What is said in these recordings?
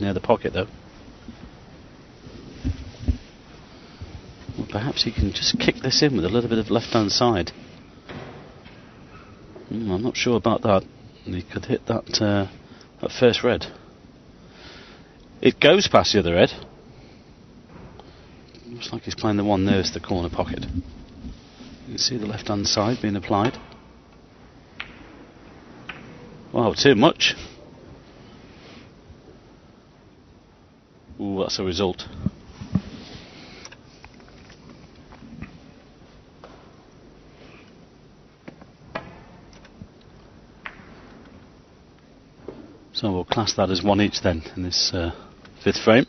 near the pocket though. Well, perhaps he can just kick this in with a little bit of left-hand side. I'm not sure about that. He could hit that that first red. It goes past the other red. Looks like he's playing the one nearest the corner pocket. You can see the left-hand side being applied. Wow, too much. Ooh, that's a result. So we'll class that as one each then in this fifth frame.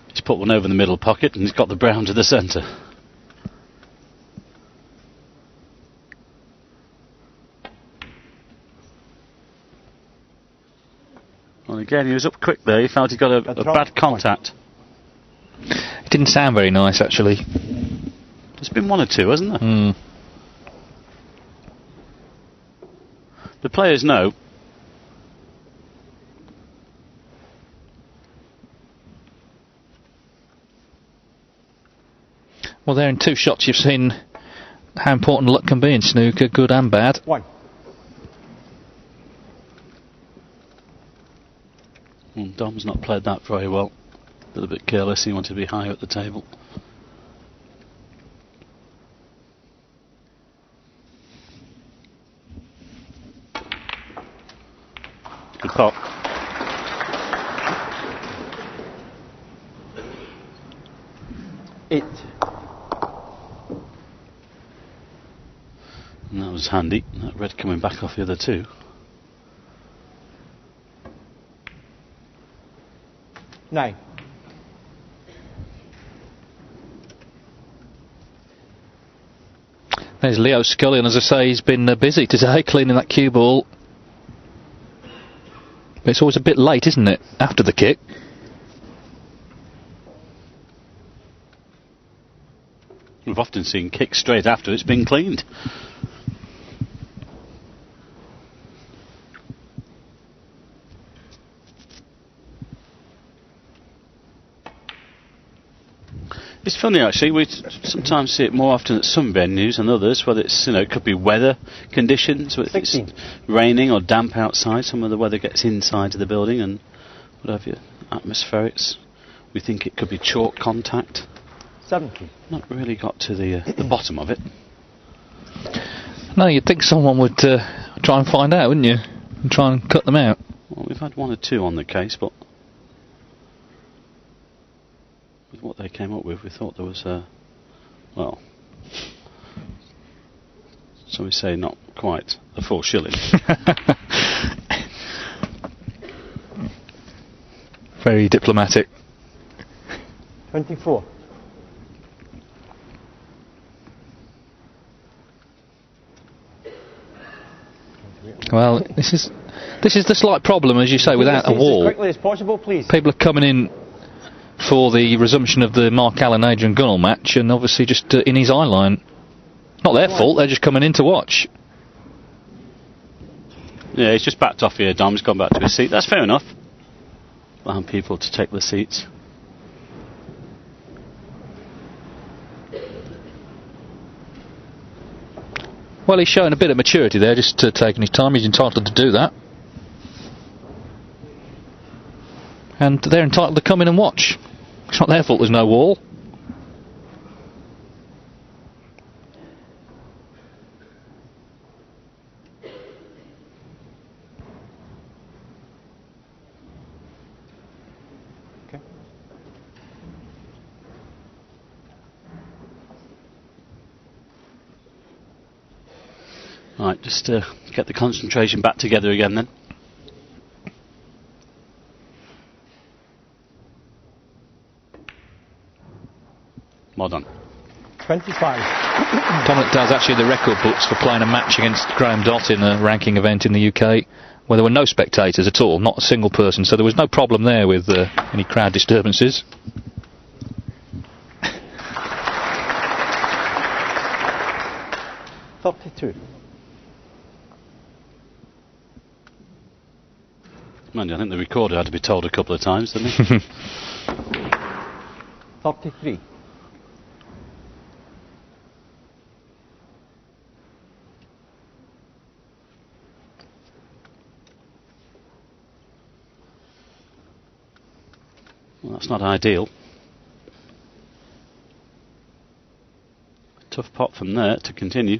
He's put one over the middle pocket and he's got the brown to the centre. Well, again, he was up quick there. He felt he got a bad contact. It didn't sound very nice, actually. There's been one or two, hasn't there? The players know. Well, there in two shots you've seen how important luck can be in snooker, good and bad. One. Dom's not played that very well. A little bit careless. He wanted to be higher at the table. Good pot. Eight. And that was handy. That red coming back off the other two. Nine. There's Leo Scully, and as I say, he's been busy today cleaning that cue ball. But it's always a bit late, isn't it, after the kick? We've often seen kicks straight after it's been cleaned. It's funny actually, we sometimes see it more often at some venues than others, whether it's, it could be weather conditions, whether it's raining or damp outside, some of the weather gets inside of the building and what have you, atmospherics. We think it could be chalk contact. 70. Not really got to the bottom of it. No, you'd think someone would try and find out, wouldn't you? And try and cut them out. Well, we've had one or two on the case, but with what they came up with, we thought there was well, so we say not quite a full shilling. Very diplomatic. 24. Well, this is the slight problem, as you say, without a wall. As quickly as possible, please. People are coming in for the resumption of the Mark Allen Adrian Gunnell match, and obviously just in his eye line. Not their fault, they're just coming in to watch. Yeah, he's just backed off here, Dom's gone back to his seat. That's fair enough. Allowing people to take the seats. Well, he's showing a bit of maturity there, just taking his time. He's entitled to do that. And they're entitled to come in and watch. It's not their fault there's no wall. Okay. Right, just get the concentration back together again then. Well done. 25. Dominic does actually the record books for playing a match against Graham Dott in a ranking event in the UK. where there were no spectators at all, not a single person, so there was no problem there with any crowd disturbances. $32. Mind you, I think the recorder had to be told a couple of times, didn't he? 33. Well, that's not ideal. Tough pot from there to continue.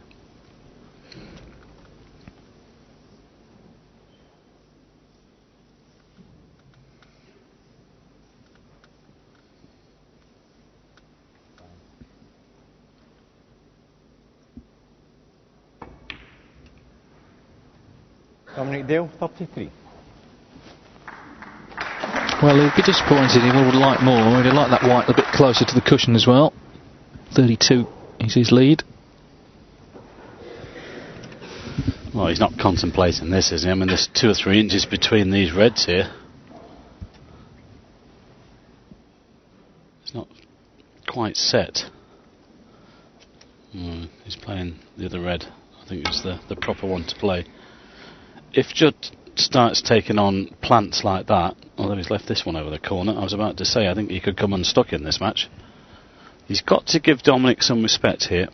Dominic Dale, 33. Well, he'd be disappointed. He would like more. He'd like that white a bit closer to the cushion as well. 32 is his lead. Well, he's not contemplating this, is he? I mean, there's 2 or 3 inches between these reds here. It's not quite set. He's playing the other red. I think it's the proper one to play. If Judd starts taking on plants like that, although he's left this one over the corner, I was about to say I think he could come unstuck in this match. He's got to give Dominic some respect here.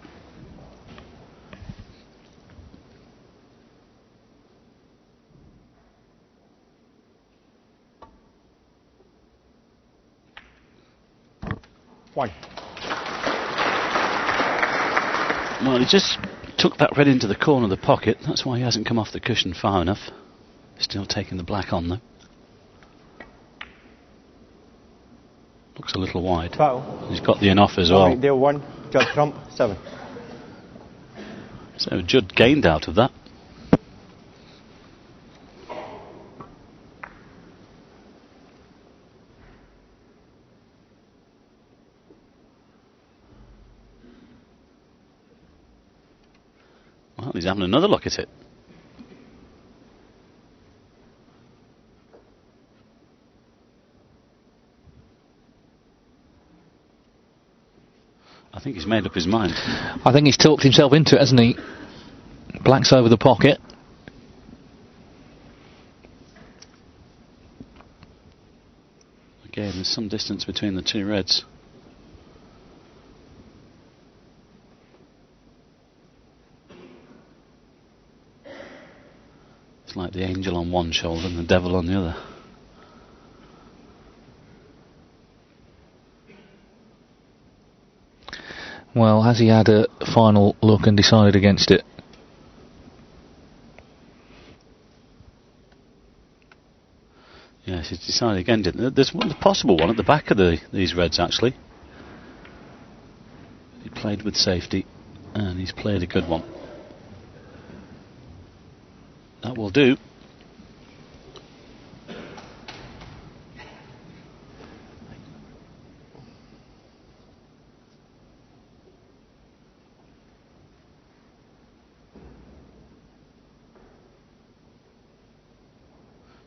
One. Well, he just took that red into the corner of the pocket. That's why he hasn't come off the cushion far enough. Still taking the black on though. Looks a little wide. 12. He's got the in-off as well. Dominic Dale 1, Judd Trump 7. So Judd gained out of that. Well, he's having another look at it. I think he's made up his mind. I think he's talked himself into it, hasn't he? Black's over the pocket. Again, there's some distance between the 2 reds. It's like the angel on one shoulder and the devil on the other. Well, has he had a final look and decided against it? Yes, he's decided against it. There's one possible one at the back of these reds, actually. He played with safety, and he's played a good one. That will do.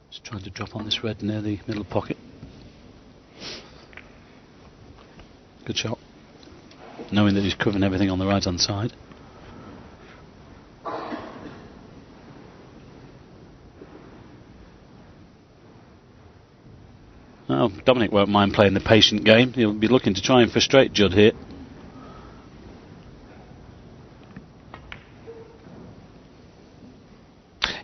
Just trying to drop on this red near the middle pocket. Good shot. Knowing that he's covering everything on the right hand side. Well, Dominic won't mind playing the patient game. He'll be looking to try and frustrate Judd here.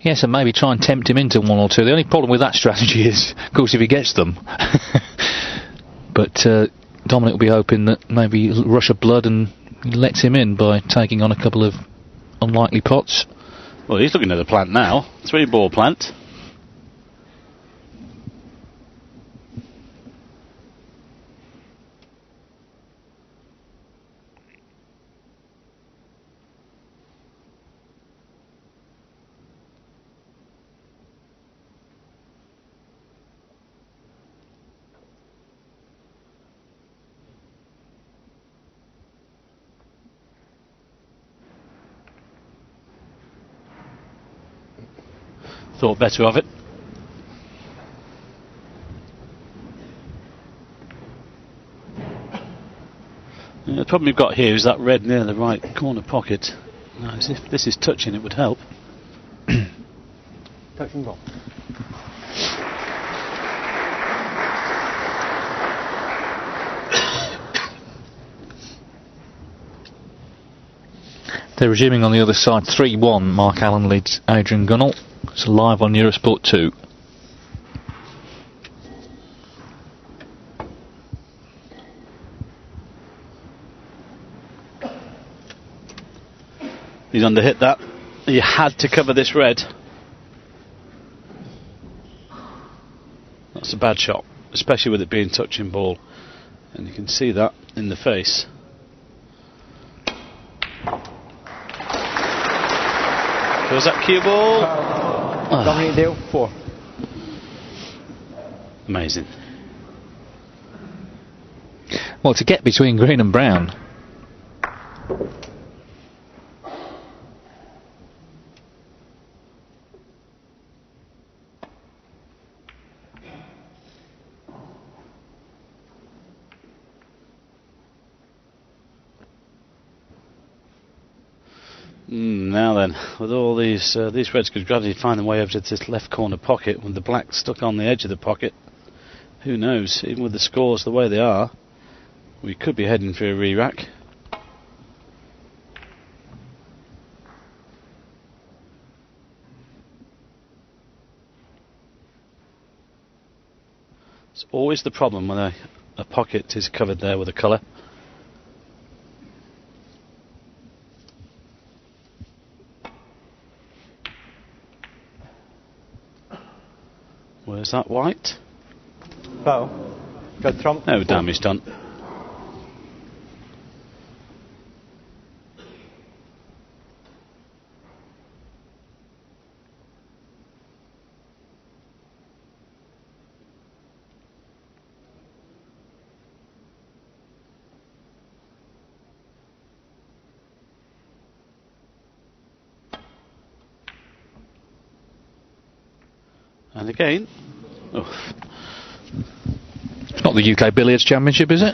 Yes, and maybe try and tempt him into 1 or 2. The only problem with that strategy is, of course, if he gets them. But Dominic will be hoping that maybe a rush of blood and he lets him in by taking on a couple of unlikely pots. Well, he's looking at the plant now. 3-ball plant. thought better of it. The problem you've got here is that red near the right corner pocket. Now, as if this is touching, it would help. Touching ball. They're resuming on the other side. 3-1. Mark Allen leads Adrian Gunnell. It's live on Eurosport 2. He's underhit that. He had to cover this red. That's a bad shot, especially with it being touching ball. And you can see that in the face. Was that cue ball? Dominic Dale, 4. Amazing. Well, to get between green and brown. Now then, with all these reds could gradually find their way over to this left corner pocket with the black stuck on the edge of the pocket. Who knows, even with the scores the way they are, we could be heading for a re-rack. It's always the problem when a pocket is covered there with a colour. Where's that white? Foul. Judd trump. No damage done. And again. Oof. It's not the UK Billiards Championship, is it?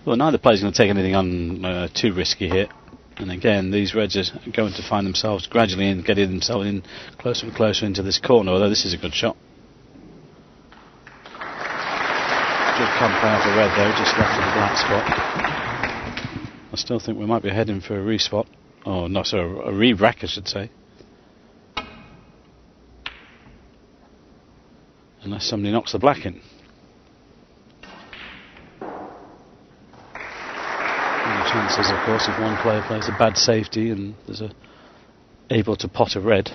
Well, neither player's going to take anything on too risky here. And again, these reds are going to find themselves gradually getting themselves in closer and closer into this corner, although this is a good shot. Good camp out of red though, just left of the black spot. I still think we might be heading for a re-spot. Oh, no, sorry, a re-rack, I should say. Unless somebody knocks the black in. And the chances, of course, if one player plays a bad safety and there's able to pot a red.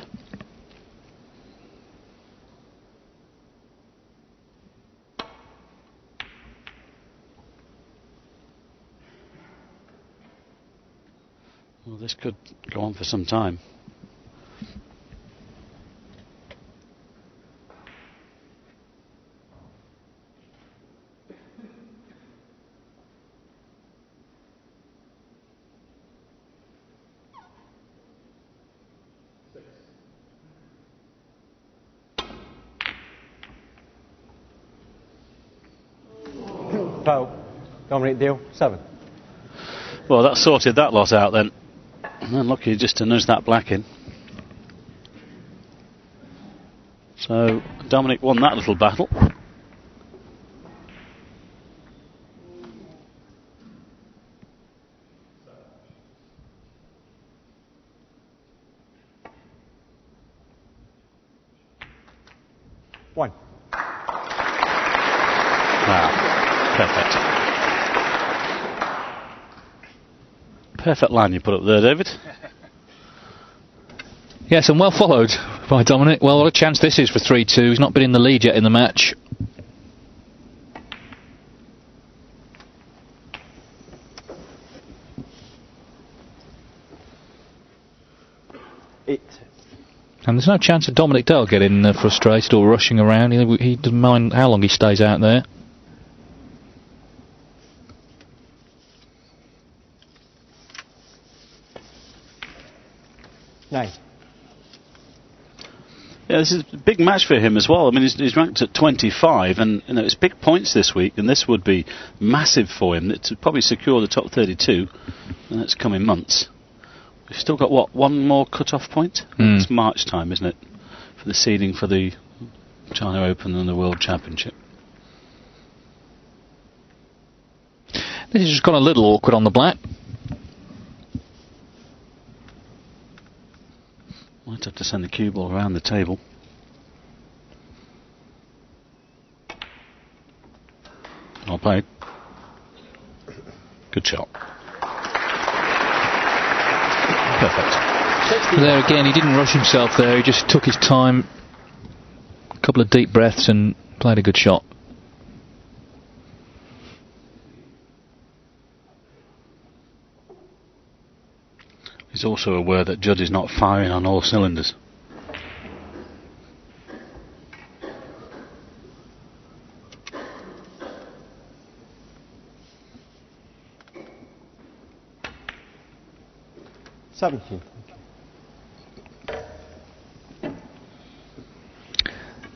Well, this could go on for some time. Foul. Dominic Dale, 7. Well, that sorted that lot out then. Unlucky just to nudge that black in. So Dominic won that little battle. One. Wow, perfect. Perfect line you put up there, David. Yes, and well followed by Dominic. Well, what a chance this is for 3-2. He's not been in the lead yet in the match. Eight. And there's no chance of Dominic Dale getting frustrated or rushing around. He doesn't mind how long he stays out there. 9. Yeah, this is a big match for him as well. I mean, he's ranked at 25, and it's big points this week, and this would be massive for him to probably secure the top 32 in the next coming months. We've still got, what, one more cut-off point? It's March time, isn't it, for the seeding for the China Open and the World Championship. This has just gone a little awkward on the black. Might have to send the cue ball around the table. Well played. Good shot. Perfect. There again, he didn't rush himself there. He just took his time, a couple of deep breaths, and played a good shot. He's also aware that Judd is not firing on all cylinders.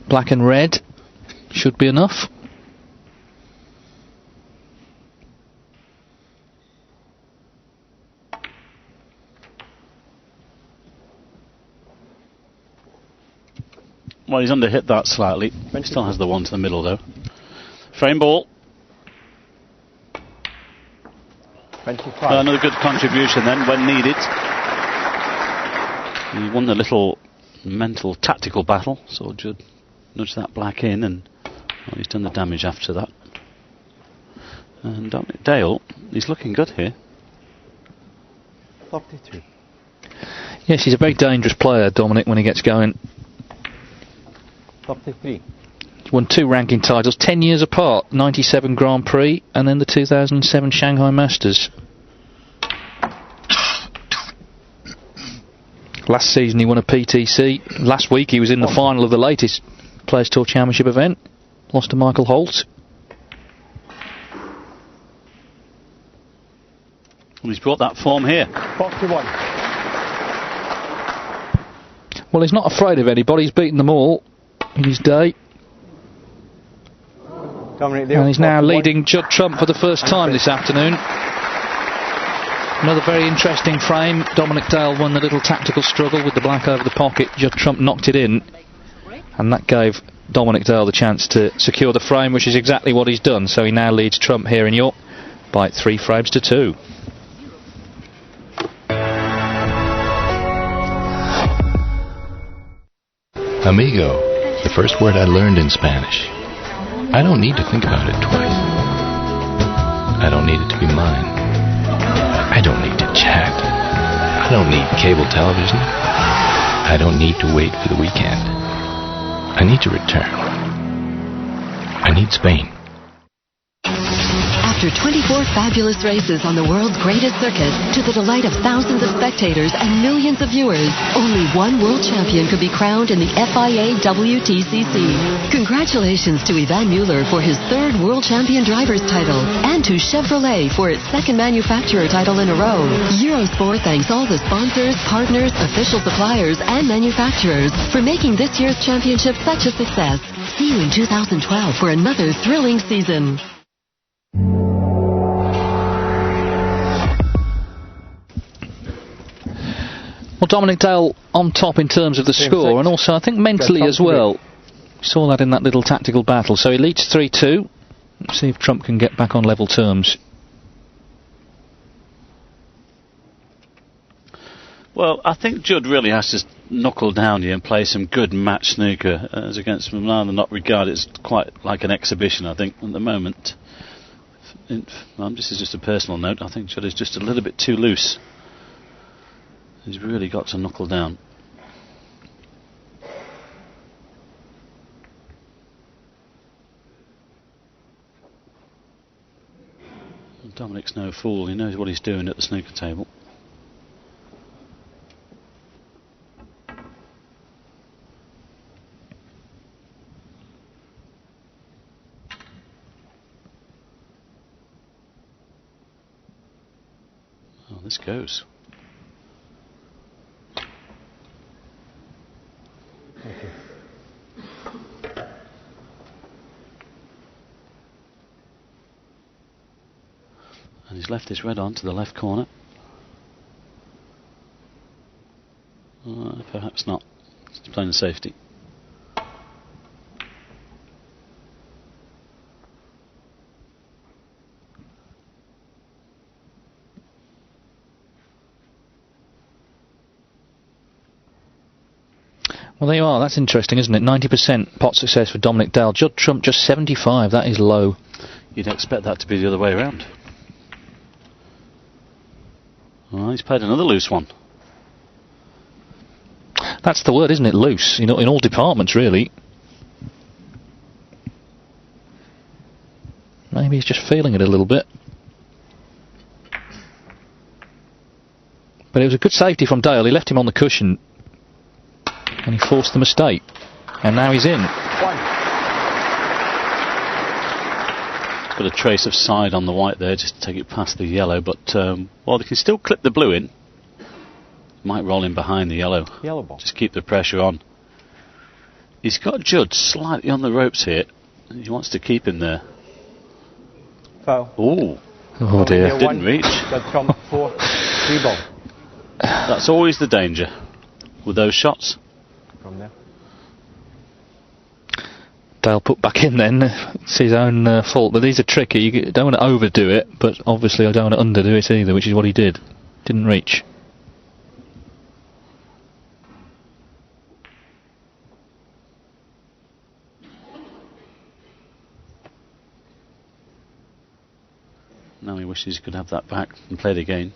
Black and red should be enough. Well, he's underhit that slightly. Still has the one to the middle, though. Frame ball. 25. Another good contribution then, when needed. He won the little mental tactical battle, so Judd nudged that black in, and well, he's done the damage after that. And Dominic Dale, he's looking good here. 32. Yes, he's a very dangerous player, Dominic, when he gets going. 33. He won 2 ranking titles, 10 years apart, 97 Grand Prix, and then the 2007 Shanghai Masters. Last season he won a PTC. Last week he was in the final of the latest Players Tour Championship event. Lost to Michael Holt. Well, he's brought that form here. 41. Well, he's not afraid of anybody. He's beaten them all in his day. Dominic Dale, And he's now 41. leading Judd Trump for the first time this afternoon. Another very interesting frame. Dominic Dale won the little tactical struggle with the black over the pocket. Judd Trump knocked it in, and that gave Dominic Dale the chance to secure the frame, which is exactly what he's done. So he now leads Trump here in York by 3 frames to 2. Amigo, the first word I learned in Spanish. I don't need to think about it twice. I don't need it to be mine. I don't need to chat. I don't need cable television. I don't need to wait for the weekend. I need to return. I need Spain. After 24 fabulous races on the world's greatest circuit, to the delight of thousands of spectators and millions of viewers, only one world champion could be crowned in the FIA WTCC. Congratulations to Ivan Mueller for his 3rd world champion driver's title, and to Chevrolet for its 2nd manufacturer title in a row. Eurosport thanks all the sponsors, partners, official suppliers, and manufacturers for making this year's championship such a success. See you in 2012 for another thrilling season. Well, Dominic Dale on top in terms of the score, and also I think mentally as well. We saw that in that little tactical battle. So he leads 3-2. Let's see if Trump can get back on level terms. Well, I think Judd really has to knuckle down here and play some good match snooker, as against Milan and not regard it as quite like an exhibition, I think, at the moment. This is just a personal note. I think Judd is just a little bit too loose. He's really got to knuckle down. Dominic's no fool. He knows what he's doing at the snooker table. Oh, this goes. He's left his red on to the left corner. Perhaps not. He's playing the safety. Well, there you are. That's interesting, isn't it? 90% pot success for Dominic Dale. Judd Trump just 75. That is low. You'd expect that to be the other way around. Well, he's played another loose one. That's the word, isn't it? Loose. You know, in all departments, really. Maybe he's just feeling it a little bit. But it was a good safety from Dale. He left him on the cushion. And he forced the mistake. And now he's in. Got a trace of side on the white there, just to take it past the yellow. But, well, they can still clip the blue in. Might roll in behind the yellow. Yellow ball. Just keep the pressure on. He's got Judd slightly on the ropes here. He wants to keep him there. Foul. Ooh. Oh dear. Didn't reach. Judd Trump 4. 3 ball. That's always the danger with those shots. From there. Dale put back in then. It's his own fault. But these are tricky. You don't want to overdo it, but obviously I don't want to underdo it either, which is what he did. Didn't reach. Now he wishes he could have that back and play it again.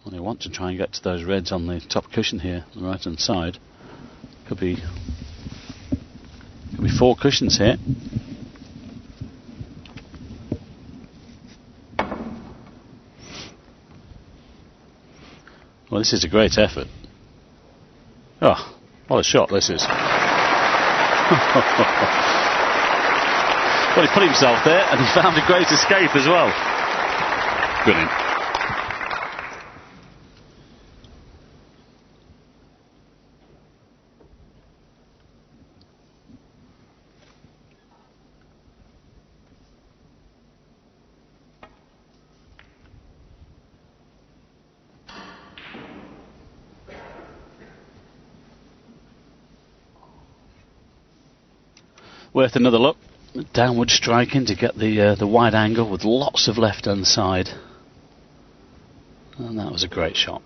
Well, they want to try and get to those reds on the top cushion here, on the right hand side. Could be 4 cushions here. Well, this is a great effort. Oh, what a shot this is. Well, he put himself there and he found a great escape as well. Brilliant. Worth another look. Downward striking to get the wide angle with lots of left hand side. And that was a great shot.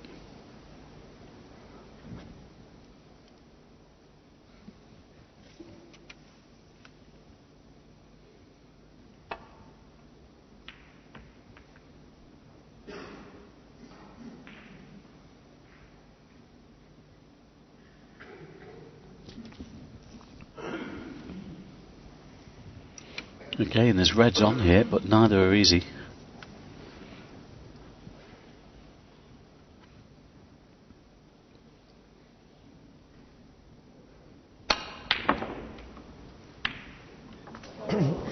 Okay, and there's reds on here, but neither are easy.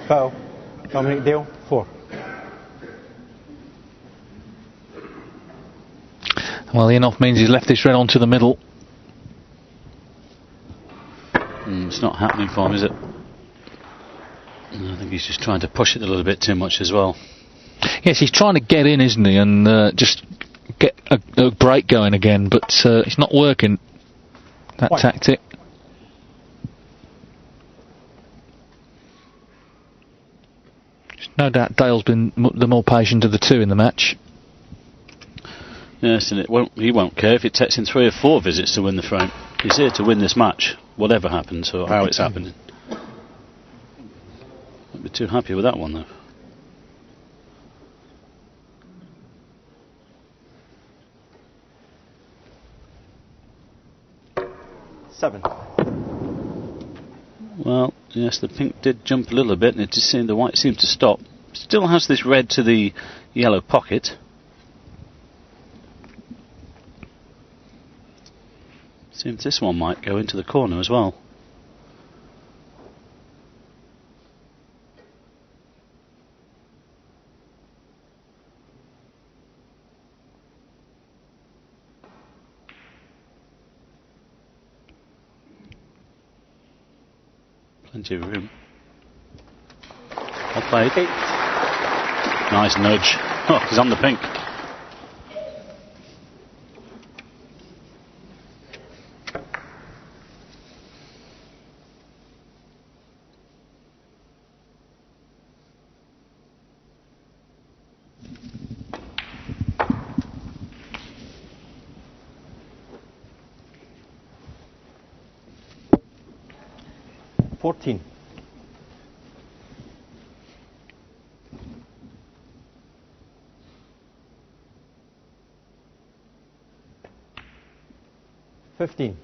Foul. Dominic Dale 4. Well, the in-off means he's left this red onto the middle. It's not happening for him, is it? I think he's just trying to push it a little bit too much as well. Yes, he's trying to get in, isn't he, and just get a break going again, but it's not working, that tactic. No doubt Dale's been the more patient of the two in the match. Yes, and he won't care if it takes him 3 or 4 visits to win the frame. He's here to win this match, whatever happens or how it's happening. Won't be too happy with that one though. Seven. Well, yes, the pink did jump a little bit, and it just seemed the white seemed to stop. Still has this red to the yellow pocket. Seems this one might go into the corner as well. Plenty of room. Well played. 8. Nice nudge. Oh, he's on the pink. $14. $15.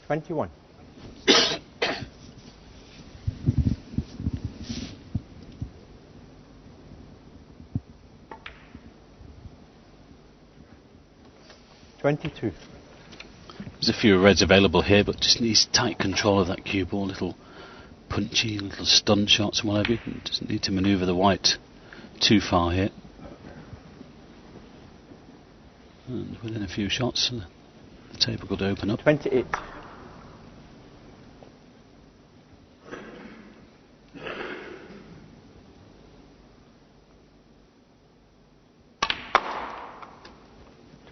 $21. $22. There's a few reds available here, but just needs tight control of that cue ball. Little punchy, little stun shots and whatever. Doesn't need to manoeuvre the white too far here. And within a few shots, the table could open up. 28.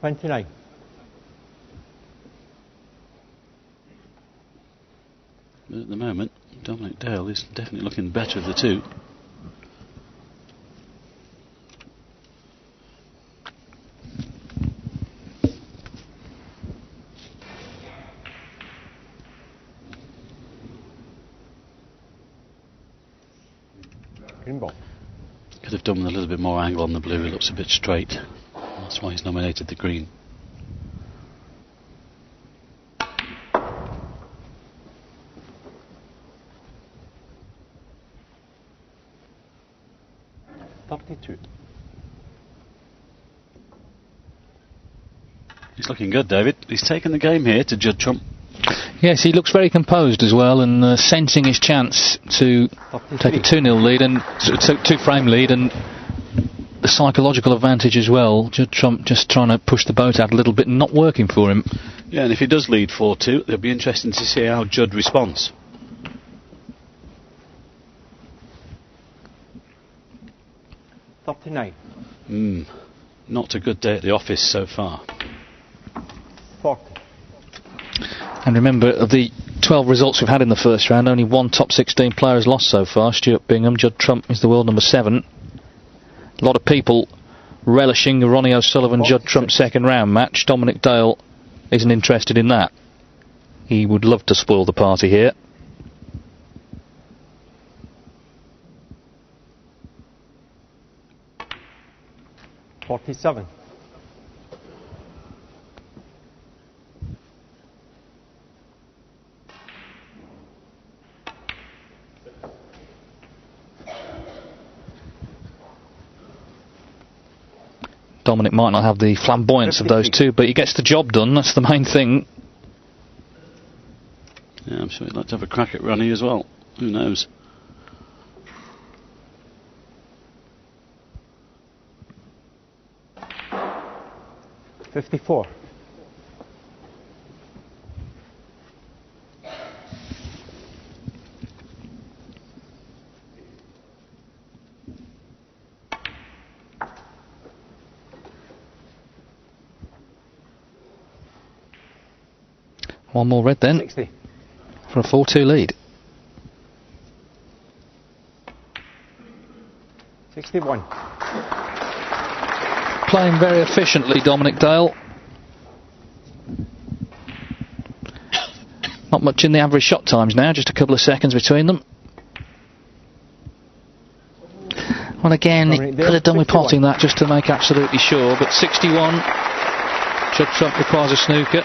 $29. But at the moment, Dominic Dale is definitely looking better of the two. Green ball. Could have done with a little bit more angle on the blue. It looks a bit straight. That's why he's nominated the green. $32. He's looking good, David. He's taken the game here to Judd Trump. Yes, he looks very composed as well, and sensing his chance to take a 2-0 lead and 2-frame lead, and the psychological advantage as well. Judd Trump just trying to push the boat out a little bit and not working for him. Yeah, and if he does lead 4-2, it'll be interesting to see how Judd responds. $39. Not a good day at the office so far. 40. And remember, of the 12 results we've had in the first round, only one top 16 player has lost so far. Stuart Bingham. Judd Trump is the world number 7. A lot of people relishing the Ronnie O'Sullivan Judd Trump second round match. Dominic Dale isn't interested in that. He would love to spoil the party here. $47. Dominic might not have the flamboyance of those two, but he gets the job done. That's the main thing. Yeah, I'm sure he'd like to have a crack at Ronnie as well. Who knows? $54. One more red then. 60. For a 4-2 lead. 61. Playing very efficiently, Dominic Dale. Not much in the average shot times now, just a couple of seconds between them. Well, again, he could have done with potting that just to make absolutely sure, but 61. Judd Trump requires a snooker.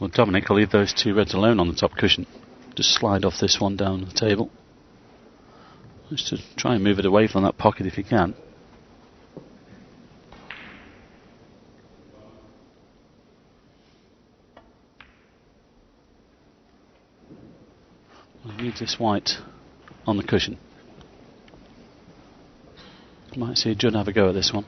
Well, Dominic will leave those 2 reds alone on the top cushion. Just slide off this one down the table. Just to try and move it away from that pocket if you can. Well, he needs this white on the cushion. Might see Judd have a go at this one.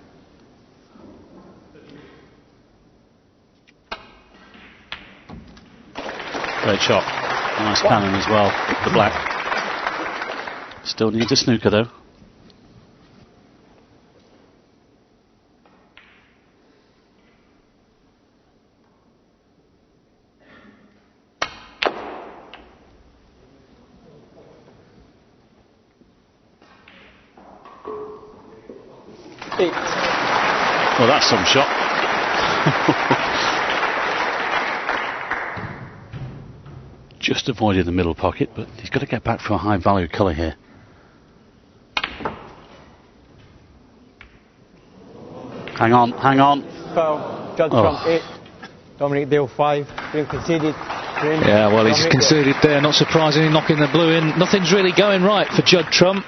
Great shot. Nice cannon as well. The black. Still needs a snooker though. Well, that's some shot. Just avoided the middle pocket, but he's got to get back for a high value colour here. Hang on, hang on. Foul. Judd Trump 8. Dominic Dale 5. Green conceded. Green. Yeah, well, he's Dominic conceded there, not surprisingly, knocking the blue in. Nothing's really going right for Judd Trump.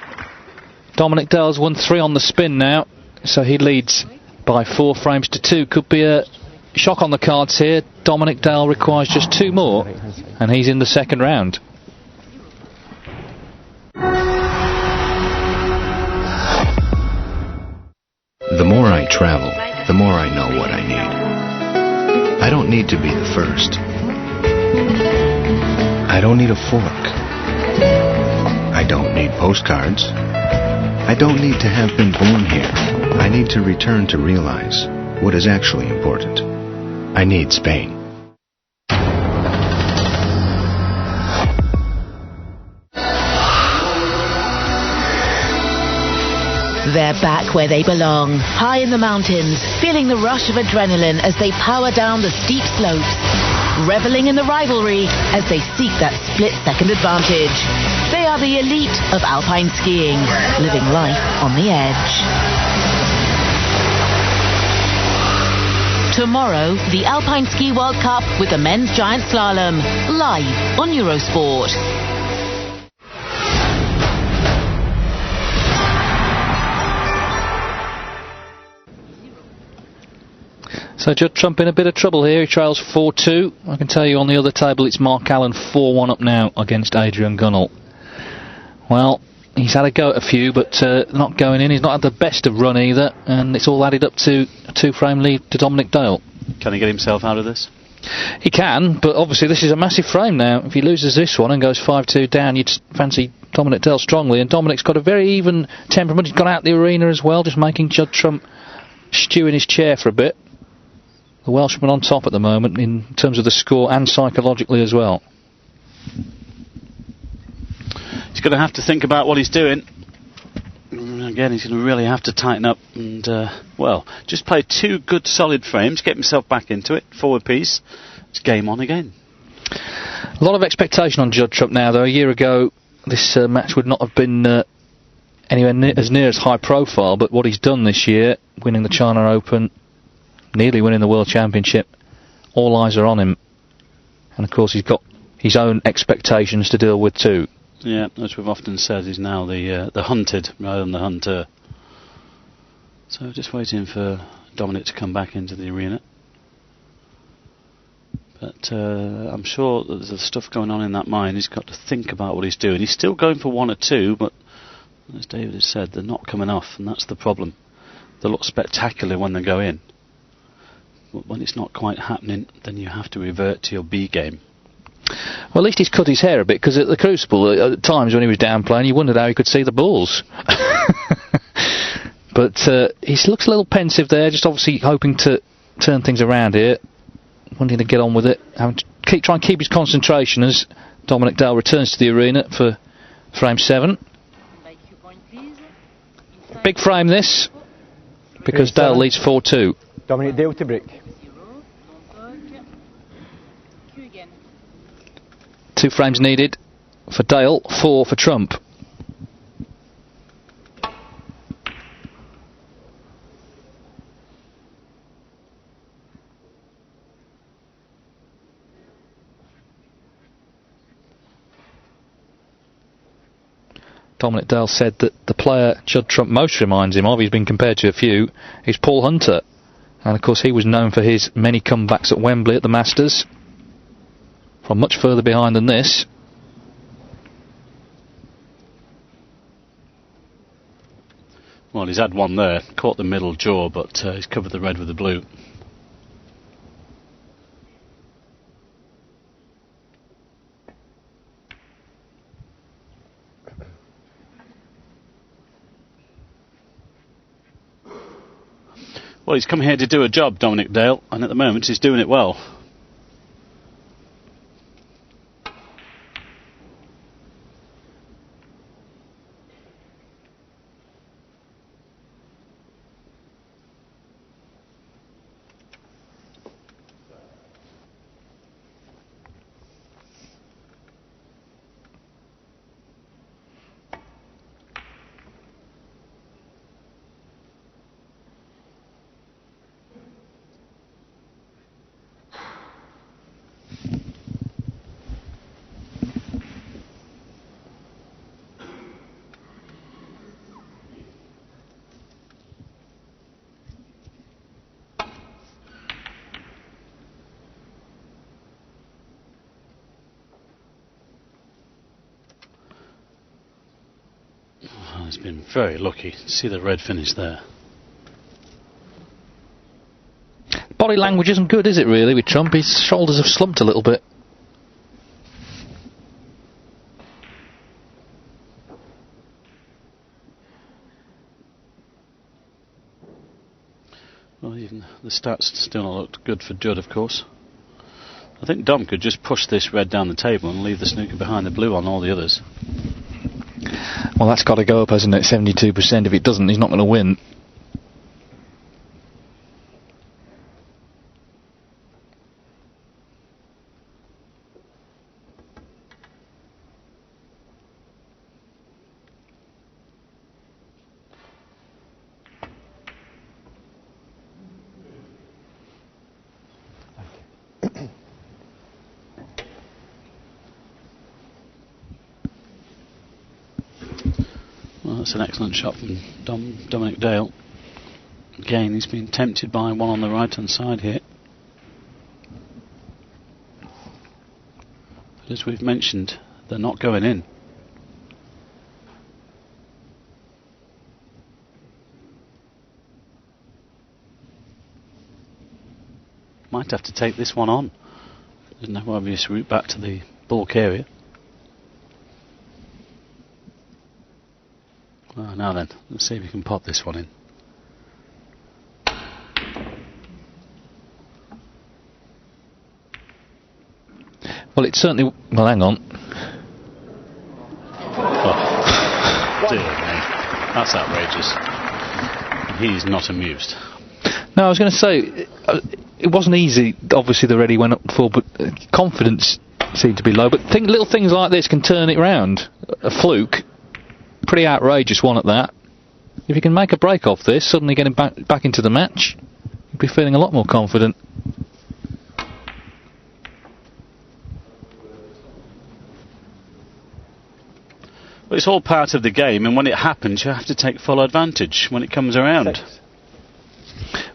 Dominic Dale's won 3 on the spin now, so he leads by 4 frames to 2. Could be a shock on the cards here. Dominic Dale requires just 2 more, and he's in the second round. The more I travel, the more I know what I need. I don't need to be the first. I don't need a fork. I don't need postcards. I don't need to have been born here. I need to return to realize what is actually important. I need Spain. They're back where they belong, high in the mountains, feeling the rush of adrenaline as they power down the steep slopes, reveling in the rivalry as they seek that split-second advantage. They are the elite of alpine skiing, living life on the edge. Tomorrow, the Alpine Ski World Cup with the men's giant slalom, live on Eurosport. So Judd Trump in a bit of trouble here. He trails 4-2. I can tell you on the other table it's Mark Allen 4-1 up now against Adrian Gunnell. Well, he's had a go at a few, but not going in. He's not had the best of run either, and it's all added up to a 2-frame lead to Dominic Dale. Can he get himself out of this? He can, but obviously this is a massive frame now. If he loses this one and goes 5-2 down, you'd fancy Dominic Dale strongly, and Dominic's got a very even temperament. He's gone out the arena as well, just making Judd Trump stew in his chair for a bit. The Welshman on top at the moment in terms of the score and psychologically as well. He's going to have to think about what he's doing. Again, he's going to really have to tighten up and, well, just play 2 good solid frames, get himself back into it, forward piece. It's game on again. A lot of expectation on Judd Trump now, though. A year ago, this match would not have been anywhere as near as high profile, but what he's done this year, winning the China Open, nearly winning the World Championship, all eyes are on him. And of course he's got his own expectations to deal with too. Yeah, as we've often said, he's now the hunted rather than the hunter. So just waiting for Dominic to come back into the arena. But I'm sure that there's stuff going on in that mind. He's got to think about what he's doing. He's still going for 1 or 2, but as David has said, they're not coming off, and that's the problem. They look spectacular when they go in. But when it's not quite happening, then you have to revert to your B game. Well, at least he's cut his hair a bit, because at the Crucible, at times when he was down playing, you wondered how he could see the balls. But he looks a little pensive there, just obviously hoping to turn things around here, wanting to get on with it, having to try and keep his concentration as Dominic Dale returns to the arena for frame 7. Big frame this, because Dale leads 4-2. Dominic Dale to break. 2 frames needed for Dale, 4 for Trump. Dominic Dale said that the player Judd Trump most reminds him of, he's been compared to a few, is Paul Hunter. And of course he was known for his many comebacks at Wembley at the Masters, from much further behind than this. Well, he's had one there, caught the middle jaw, but he's covered the red with the blue. Well, he's come here to do a job, Dominic Dale, and at the moment he's doing it well. He's been very lucky to see the red finish there. Body language isn't good, is it, really, with Trump? His shoulders have slumped a little bit. Well, even the stats still not looked good for Judd, of course. I think Dom could just push this red down the table and leave the snooker behind the blue on all the others. Well, that's got to go up, hasn't it? 72%. If it doesn't, he's not going to win. Well, that's an excellent shot from Dominic Dale. Again, he's been tempted by one on the right-hand side here. But as we've mentioned, they're not going in. Might have to take this one on. There's no obvious route back to the bulk area. Well, now then, let's see if we can pop this one in. Well, it's certainly... Well, hang on. Oh, dear me. That's outrageous. He's not amused. No, I was going to say, it wasn't easy, obviously, the red he went up for, but confidence seemed to be low. But little things like this can turn it round. A fluke. Pretty outrageous one at that. If you can make a break off this, suddenly getting back into the match, you'll be feeling a lot more confident. Well, it's all part of the game, and when it happens, you have to take full advantage when it comes around.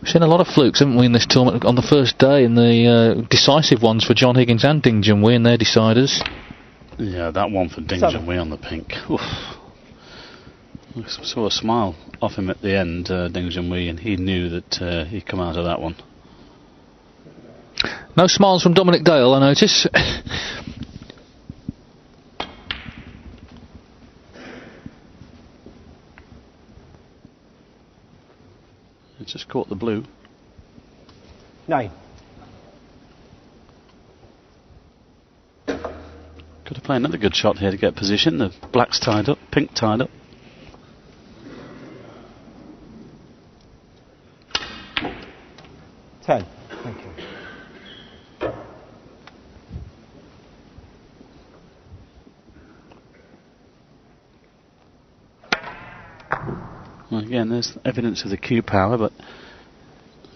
We've seen a lot of flukes, haven't we, in this tournament on the first day, and the decisive ones for John Higgins and Ding Junhui in their deciders. Yeah, that one for Ding Junhui on the pink. Oof. I saw a smile off him at the end, Ding Junhui, and he knew that he'd come out of that one. No smiles from Dominic Dale, I notice. He just caught the blue. 9. Could have played another good shot here to get position. The black's tied up, pink tied up. Thank you. Well, again, there's evidence of the cue power, but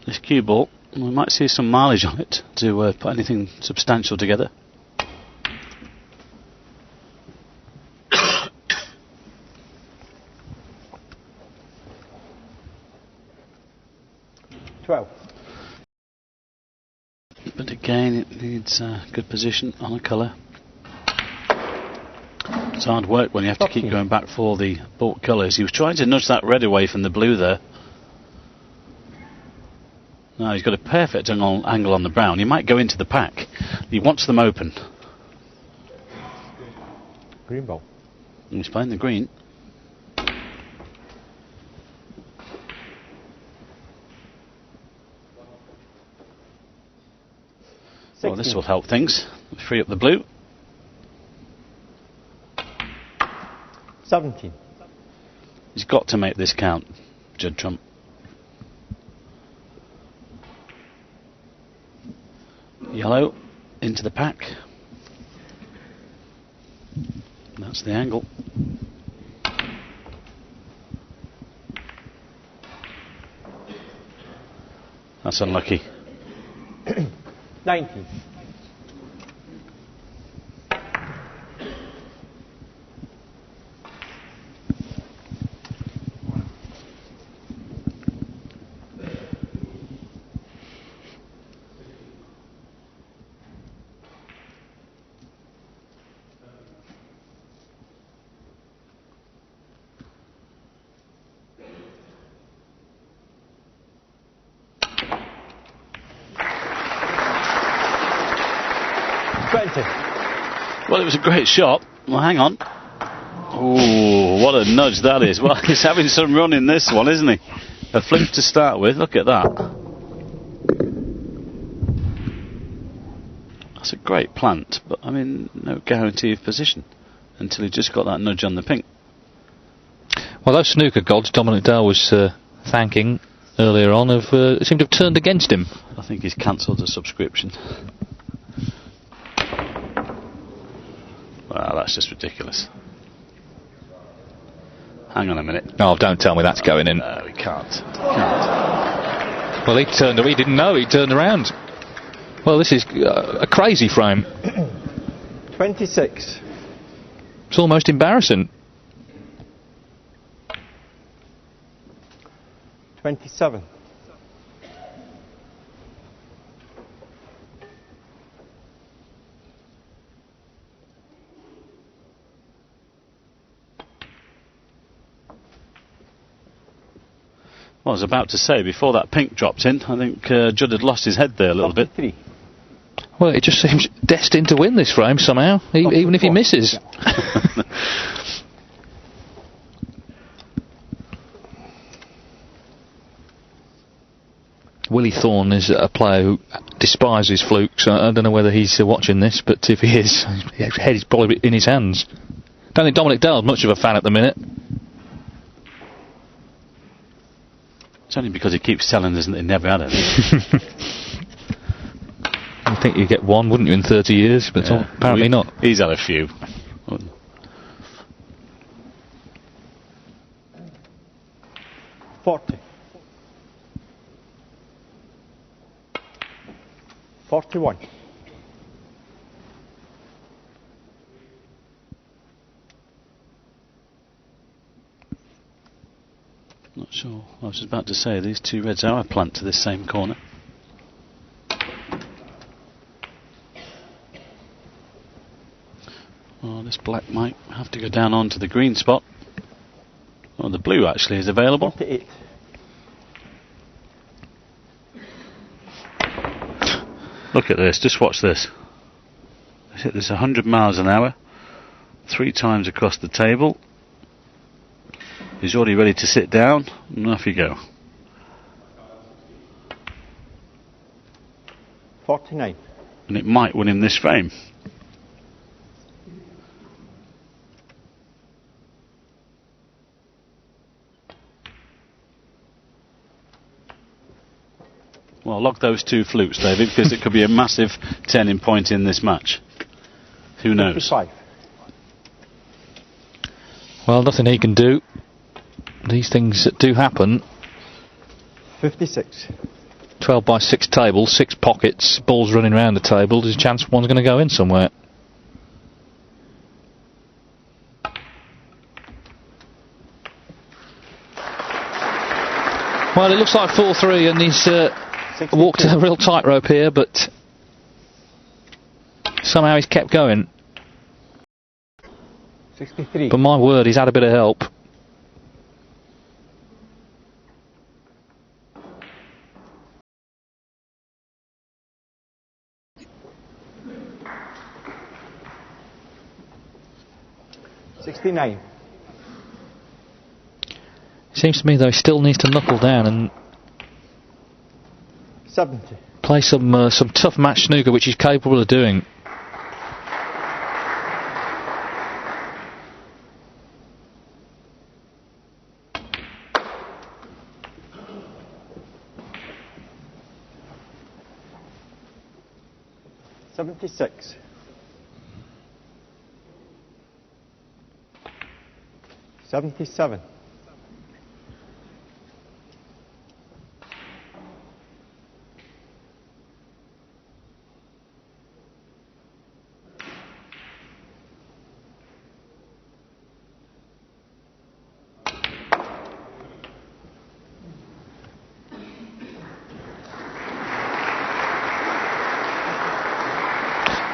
this cue ball, we might see some mileage on it to put anything substantial together. 12. But again, it needs good position on a colour. It's hard work when you have to keep going back for the bought colours. He was trying to nudge that red away from the blue there. Now he's got a perfect angle on the brown. He might go into the pack. He wants them open. Green ball. He's playing the green. Well, this will help things. Free up the blue. 17. He's got to make this count, Judd Trump. Yellow into the pack. That's the angle. That's unlucky. 19. Well, it was a great shot. Well, hang on. Oh, what a nudge that is. Well, he's having some run in this one, isn't he? A flip to start with. Look at that. That's a great plant, but I mean, no guarantee of position until he just got that nudge on the pink. Well, those snooker gods Dominic Dale was thanking earlier on seemed to have turned against him. I think he's cancelled the subscription. Wow, that's just ridiculous. Hang on a minute. Oh, don't tell me that's going in. No, he can't. Well, he didn't know, he turned around. Well, this is a crazy frame. 26. It's almost embarrassing. 27. Well, I was about to say, before that pink dropped in, I think Judd had lost his head there a little 43. bit. Well, it just seems destined to win this frame somehow, even if he misses. Yeah. Willie Thorne is a player who despises flukes. I don't know whether he's watching this, but if he is, his head is probably in his hands. Don't think Dominic Dale's much of a fan at the minute. It's only because he keeps telling us that he never had it. I think you'd get one, wouldn't you, in 30 years? But apparently not. He's had a few. 40. 41. Not sure. I was about to say, these two reds are a plant to this same corner. Oh, this black might have to go down onto the green spot. Oh, the blue actually is available. 48. Look at this, just watch this. Hit this 100 miles an hour, 3 times across the table. He's already ready to sit down, and off you go. 49. And it might win him this frame. Well, log those 2 flukes, David, because it could be a massive turning point in this match. Who knows? 55. Well, nothing he can do. These things do happen. 56. 12 by 6 table, 6 pockets, balls running around the table. There's a chance one's going to go in somewhere. Well, it looks like 4-3, and he's walked a real tightrope here, but somehow he's kept going. 63. But my word, he's had a bit of help. $69. Seems to me, though, he still needs to knuckle down and 70. play some tough match snooker, which he's capable of doing. $76. $77.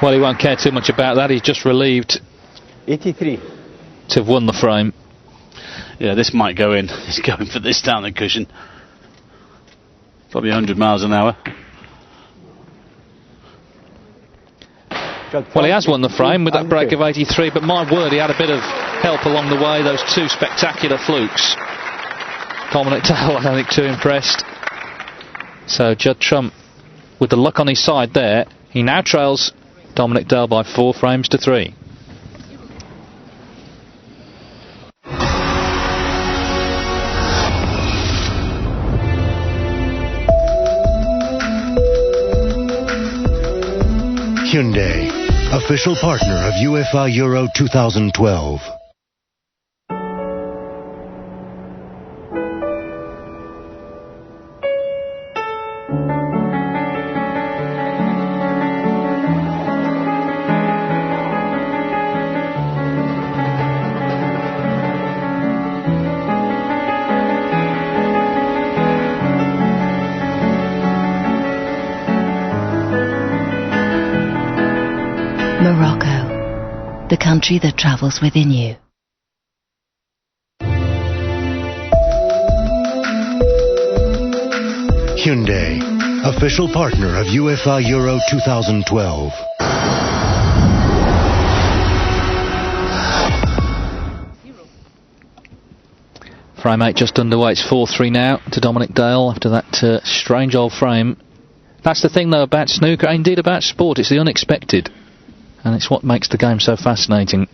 Well, he won't care too much about that. He's just relieved 83. to have won the frame. Yeah, this might go in. He's going for this down the cushion. Probably 100 miles an hour. Well, he has won the frame with that break of 83, but my word, he had a bit of help along the way. Those two spectacular flukes. Dominic Dale, I don't think, too impressed. So Judd Trump, with the luck on his side there, he now trails Dominic Dale by 4 frames to 3. Hyundai, official partner of UEFA Euro 2012. Morocco, the country that travels within you. Hyundai, official partner of UEFA Euro 2012. Frame 8 just underway. It's 4-3 now to Dominic Dale after that strange old frame. That's the thing, though, about snooker, indeed about sport. It's the unexpected. And it's what makes the game so fascinating.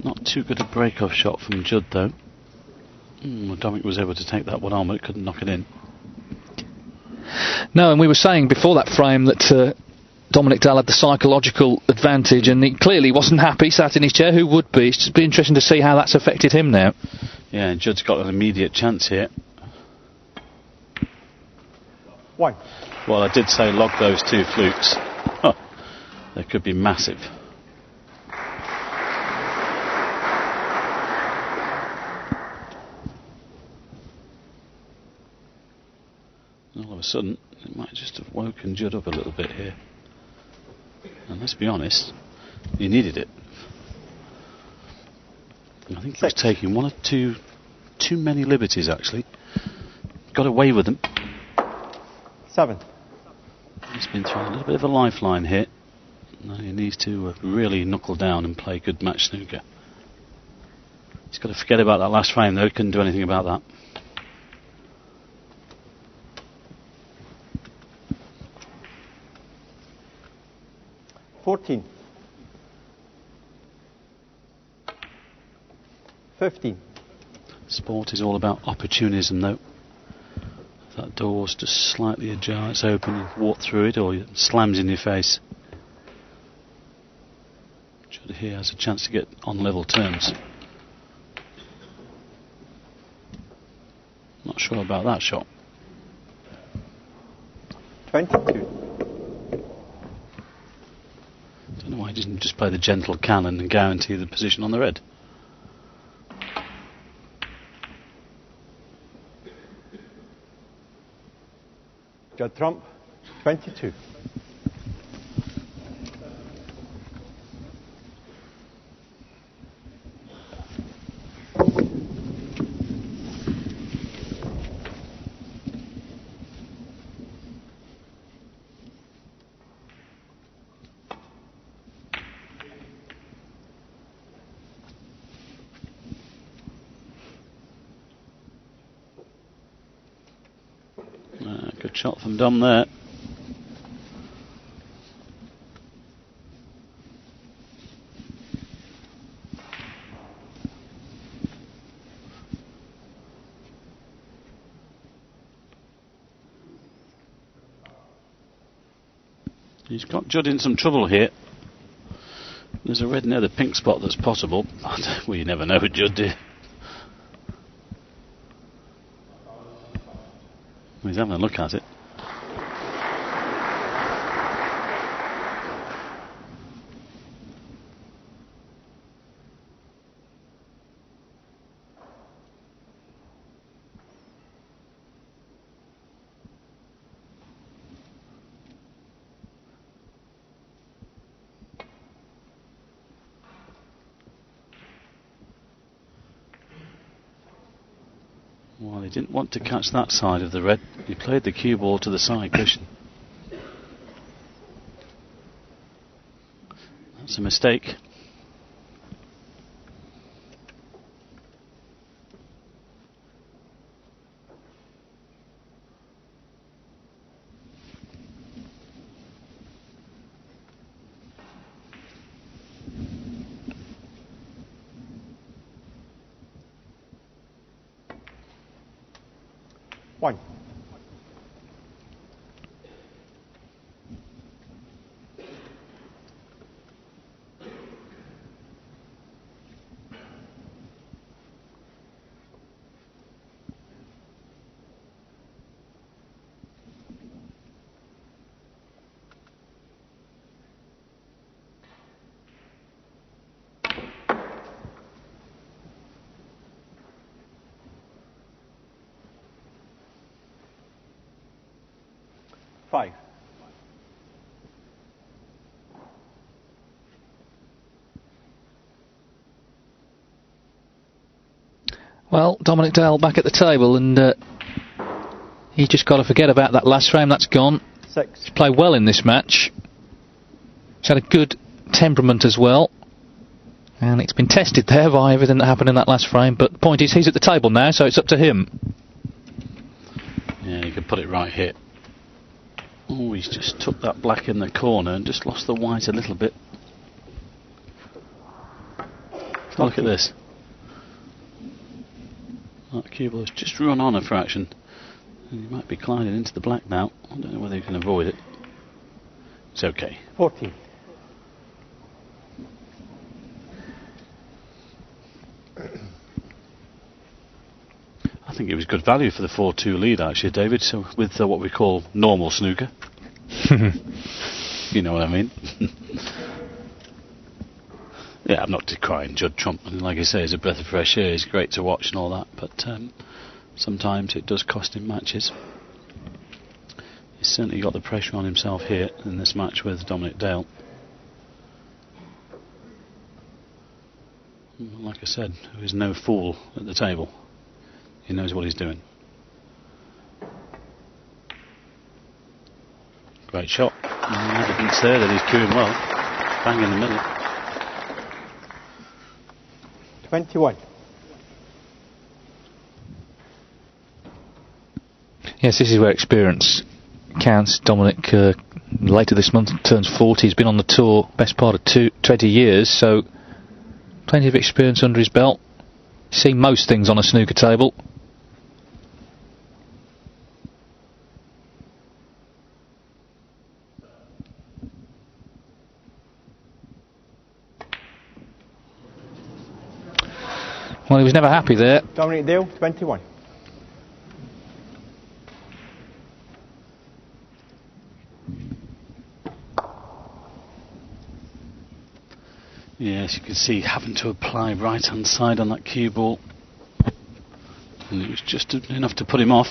Not too good a break-off shot from Judd, though. Dominic was able to take that one on, but couldn't knock it in. No, and we were saying before that frame that Dominic Dale had the psychological advantage, and he clearly wasn't happy, sat in his chair. Who would be? It's just be interesting to see how that's affected him now. Yeah, and Judd's got an immediate chance here. 1. Well, I did say log those 2 flukes. Huh. They could be massive. All of a sudden, it might just have woken Judd up a little bit here. And let's be honest, he needed it. I think he was taking 1 or 2 too many liberties, actually. Got away with them. 7. He's been through a little bit of a lifeline here. Now he needs to really knuckle down and play good match snooker. He's got to forget about that last frame, though. He couldn't do anything about that. $14. 15. Sport is all about opportunism, though. If that door's just slightly ajar, it's open, you walk through it, or it slams in your face. Judd here has a chance to get on level terms. Not sure about that shot. 22. Don't know why he didn't just play the gentle cannon and guarantee the position on the red. Judd trump, 22. Good shot from Dom there. He's got Judd in some trouble here. There's a red near the pink spot that's possible. Well, you never know with Judd, do you? He's having a look at it. Well, he didn't want to catch that side of the red. He played the cue ball to the side cushion. That's a mistake. One. Five. Well, Dominic Dale back at the table, and he's just got to forget about that last frame. That's gone. 6. He's played well in this match. He's had a good temperament as well, and it's been tested there by everything that happened in that last frame. But the point is, he's at the table now, so it's up to him. Yeah, you could put it right here. Oh, he's just took that black in the corner and just lost the white a little bit. Oh, look at this. That cue ball's just run on a fraction. And he might be gliding into the black now. I don't know whether he can avoid it. It's okay. 14. I think it was good value for the 4-2 lead, actually, David, so with what we call normal snooker. You know what I mean? Yeah, I'm not decrying Judd Trump. And like I say, he's a breath of fresh air. He's great to watch and all that, but sometimes it does cost him matches. He's certainly got the pressure on himself here in this match with Dominic Dale. Like I said, there is no fool at the table. He knows what he's doing. Great shot. Evidence there that he's cueing well. Bang in the middle. 21. Yes, this is where experience counts. Dominic, later this month, turns 40. He's been on the tour best part of 20 years, so plenty of experience under his belt. Seen most things on a snooker table. Well, he was never happy there. Dominic Dale, 21. Yes, you can see having to apply right hand side on that cue ball. And it was just enough to put him off.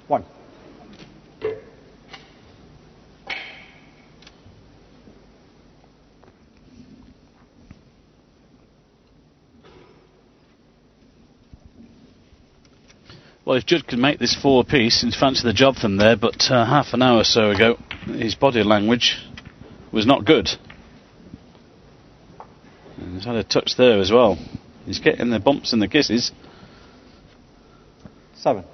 1. Well, if Judd can make this 4-piece, he'd fancy the job from there, but half an hour or so ago, his body language was not good. And he's had a touch there as well. He's getting the bumps and the kisses. 7.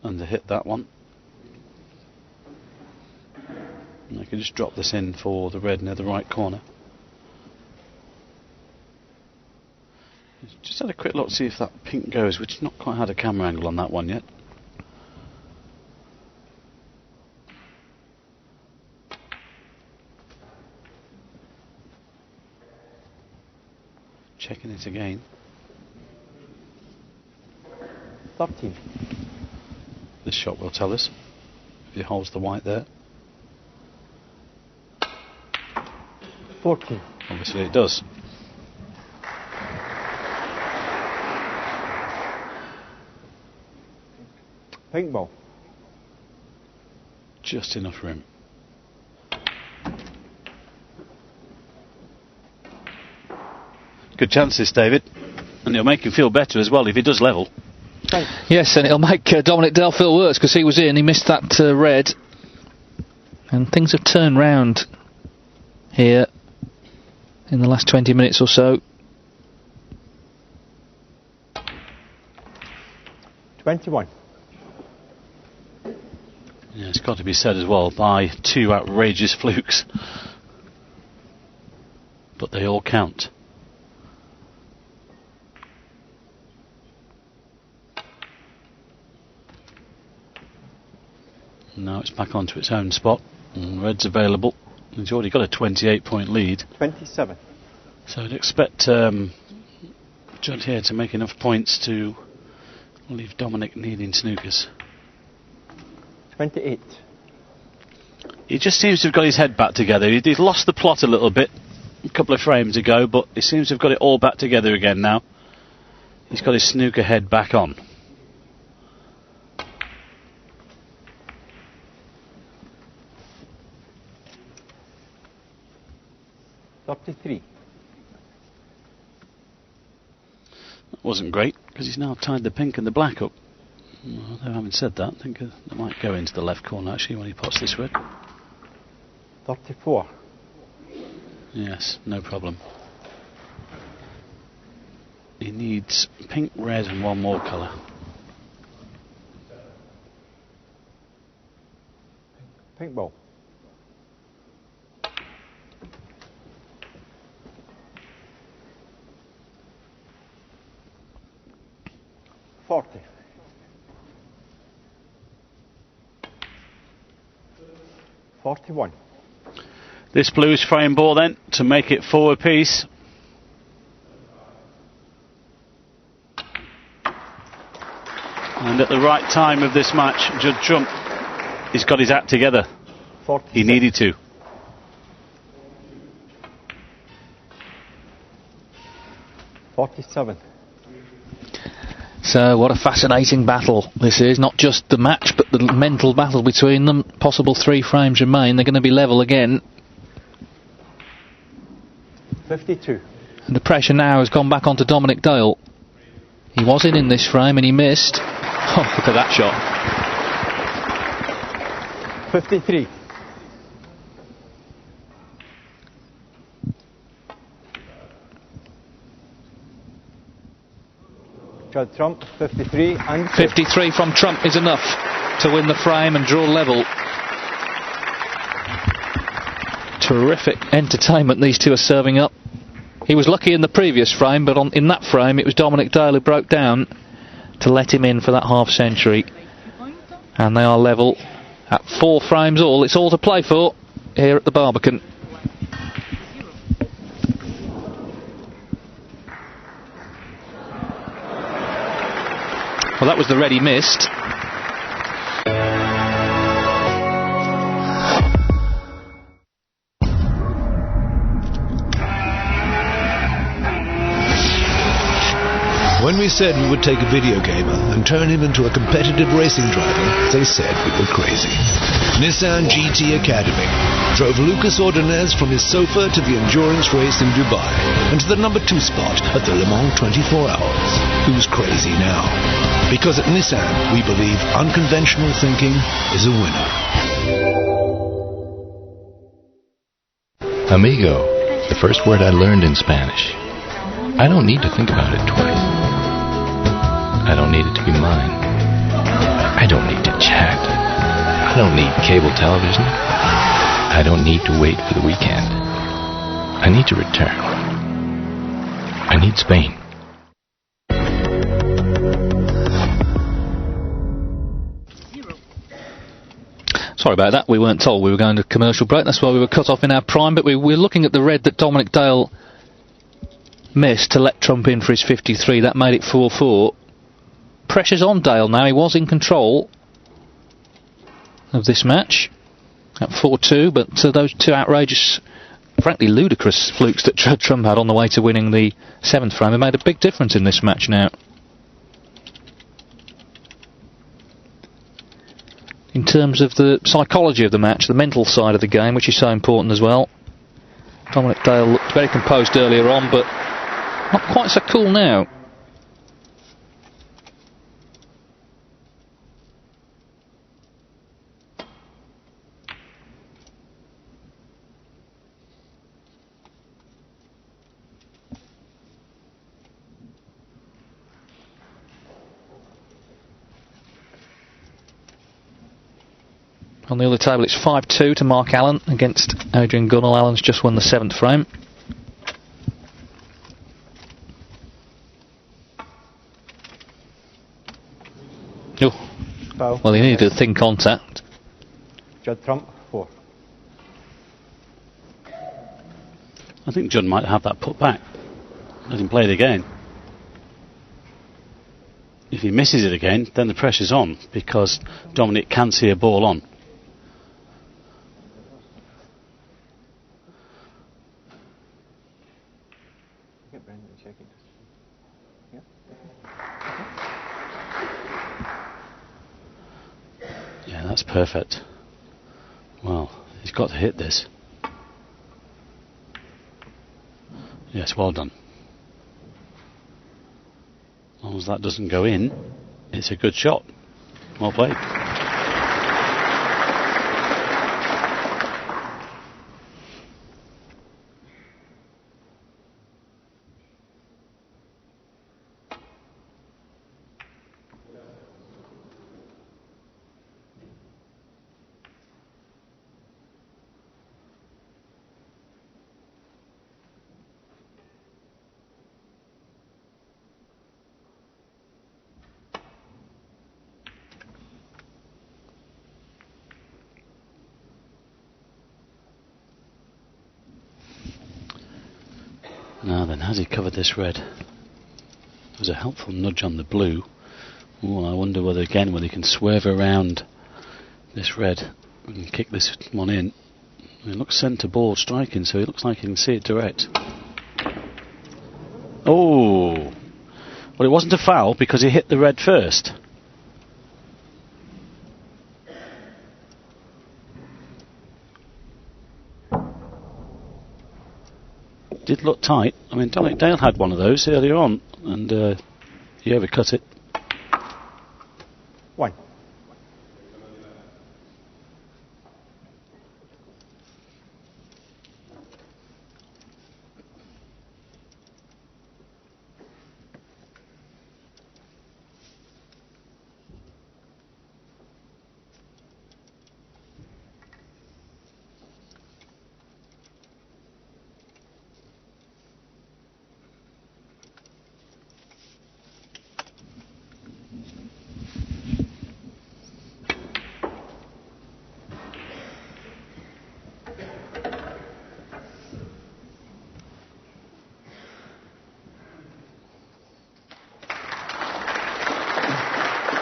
Under hit that one. And I can just drop this in for the red near the right corner. Just had a quick look to see if that pink goes, which not quite had a camera angle on that one yet. Checking it again. 13. This shot will tell us if he holds the white there. 14. Obviously it does. Pink ball. Just enough room. Good chances, David. And it'll make him feel better as well if he does level. Thanks. Yes, and it'll make Dominic Dale feel worse because he was in, he missed that red. And things have turned round here in the last 20 minutes or so. 21. Yeah, it's got to be said as well by 2 outrageous flukes. But they all count. Now it's back onto its own spot, and red's available. He's already got a 28-point lead. 27. So I'd expect Judd here to make enough points to leave Dominic needing snookers. 28. He just seems to have got his head back together. He'd lost the plot a little bit a couple of frames ago, but he seems to have got it all back together again now. He's got his snooker head back on. 33. That wasn't great, because he's now tied the pink and the black up. Well, having said that, I think that might go into the left corner actually when he pots this red. 34. Yes, no problem. He needs pink, red and one more colour. Pink ball. 40. 41. This blues frame ball then to make it 4 apiece. And at the right time of this match, Judd Trump, he's got his act together. 46. He needed to. 47. So what a fascinating battle this is, not just the match but the mental battle between them. Possible 3 frames remain, they're going to be level again. 52. And the pressure now has gone back onto Dominic Dale. He was in this frame and he missed. Oh, look at that shot. 53. Judd Trump, 53 and 53 from Trump is enough to win the frame and draw level. Terrific entertainment these two are serving up. He was lucky in the previous frame, but in that frame it was Dominic Dale who broke down to let him in for that half century. And they are level at 4 frames all. It's all to play for here at the Barbican. Well, that was the red he missed. When we said we would take a video gamer and turn him into a competitive racing driver, they said we were crazy. Nissan GT Academy drove Lucas Ordonez from his sofa to the endurance race in Dubai and to the number 2 spot at the Le Mans 24 Hours. Who's crazy now? Because at Nissan, we believe unconventional thinking is a winner. Amigo, the first word I learned in Spanish. I don't need to think about it twice. I don't need it to be mine. I don't need to chat. I don't need cable television. I don't need to wait for the weekend. I need to return. I need Spain. Sorry about that, we weren't told we were going to commercial break, that's why we were cut off in our prime, but we're looking at the red that Dominic Dale missed to let Trump in for his 53, that made it 4-4. Pressure's on Dale now, he was in control of this match at 4-2, but those two outrageous, frankly ludicrous flukes that Judd Trump had on the way to winning the 7th frame have made a big difference in this match now. In terms of the psychology of the match, the mental side of the game, which is so important as well. Dominic Dale looked very composed earlier on, but not quite so cool now. On the other table, it's 5-2 to Mark Allen against Adrian Gunnell. Allen's just won the 7th frame. Oh, Foul. well, he needed a thin contact. Judd Trump, 4. I think Judd might have that put back. Let him play it again. If he misses it again, then the pressure's on, because Dominic can see a ball on. Yeah, that's perfect. Well, he's got to hit this. Yes, well done. As long as that doesn't go in, it's a good shot. Well played. Now then, has he covered this red? There was a helpful nudge on the blue. Ooh, I wonder whether he can swerve around this red and kick this one in. It looks centre ball striking, so it looks like he can see it direct. Oh! Well, it wasn't a foul because he hit the red first. Did look tight. I mean, Dominic Dale had one of those earlier on, and he overcut it. 1.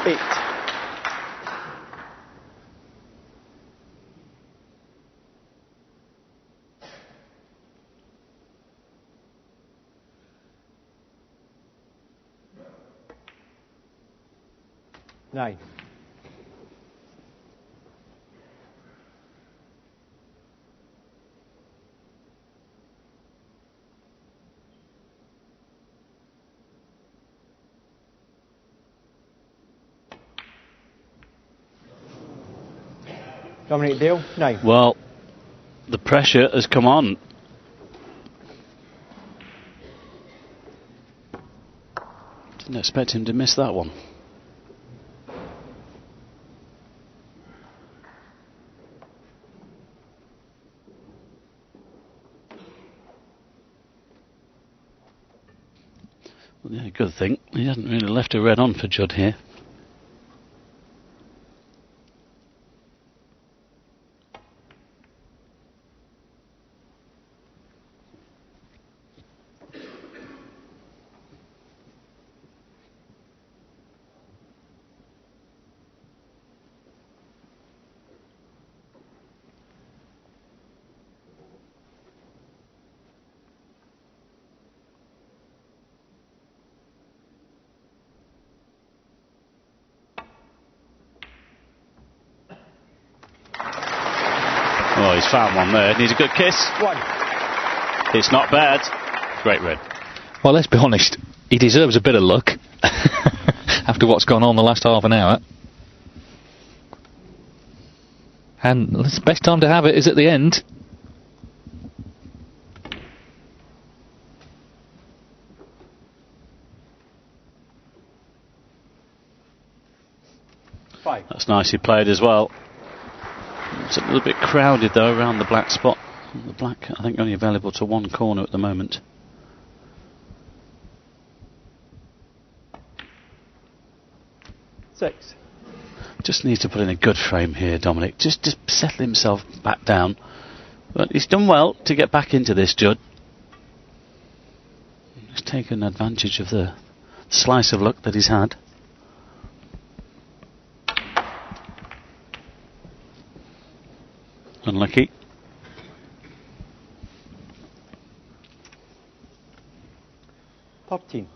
8. Nine. Dominic Dale, 9. Well, the pressure has come on. Didn't expect him to miss that one. Well, yeah, good thing. He hasn't really left a red on for Judd here. Oh, he's found one there. Needs a good kiss. 1. It's not bad. Great red. Well, let's be honest. He deserves a bit of luck after what's gone on the last half an hour. And the best time to have it is at the end. That's nicely played as well. It's a little bit crowded though around the black spot. The black, I think, only available to one corner at the moment. Six. Just needs to put in a good frame here, Dominic. Just settle himself back down. But he's done well to get back into this, Judd. He's taken advantage of the slice of luck that he's had. Unlucky. Top team.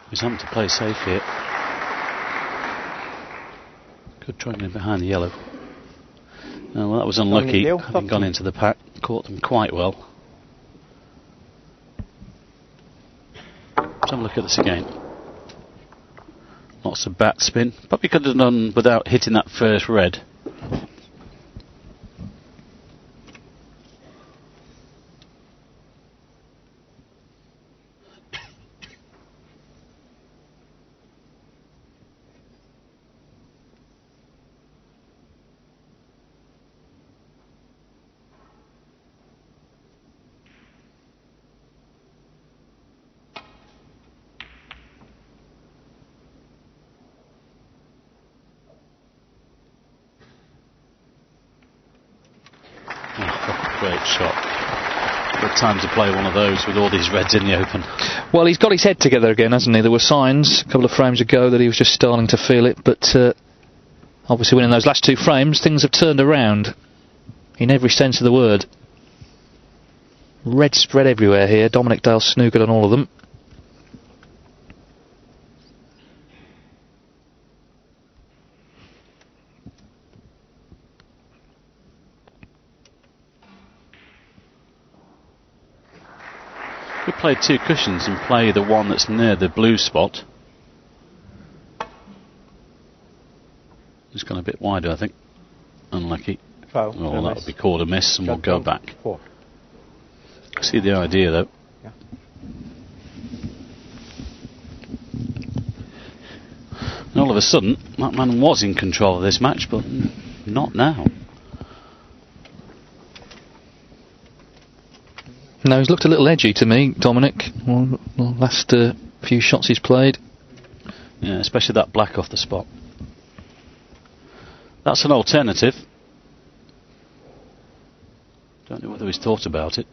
He's having to play safe here. Good trying in behind the yellow. Oh, well, that was unlucky. Having gone into the pack, caught them quite well. Let's have a look at this again. Lots of bat spin. Probably could have done without hitting that first red. Great shot. Good time to play one of those with all these reds in the open. Well, he's got his head together again, hasn't he? There were signs a couple of frames ago that he was just starting to feel it, but obviously winning those last two frames, things have turned around in every sense of the word. Red spread everywhere here. Dominic Dale snookered on all of them. We played two cushions and play the one that's near the blue spot. It's gone a bit wider, I think. Unlucky. Foul. Oh, that would be called a miss, and we'll go back. 4. See the idea, though. Yeah. And all of a sudden, that man was in control of this match, but not now. No, he's looked a little edgy to me, Dominic. Well, last few shots he's played. Yeah, especially that black off the spot. That's an alternative. Don't know whether he's thought about it.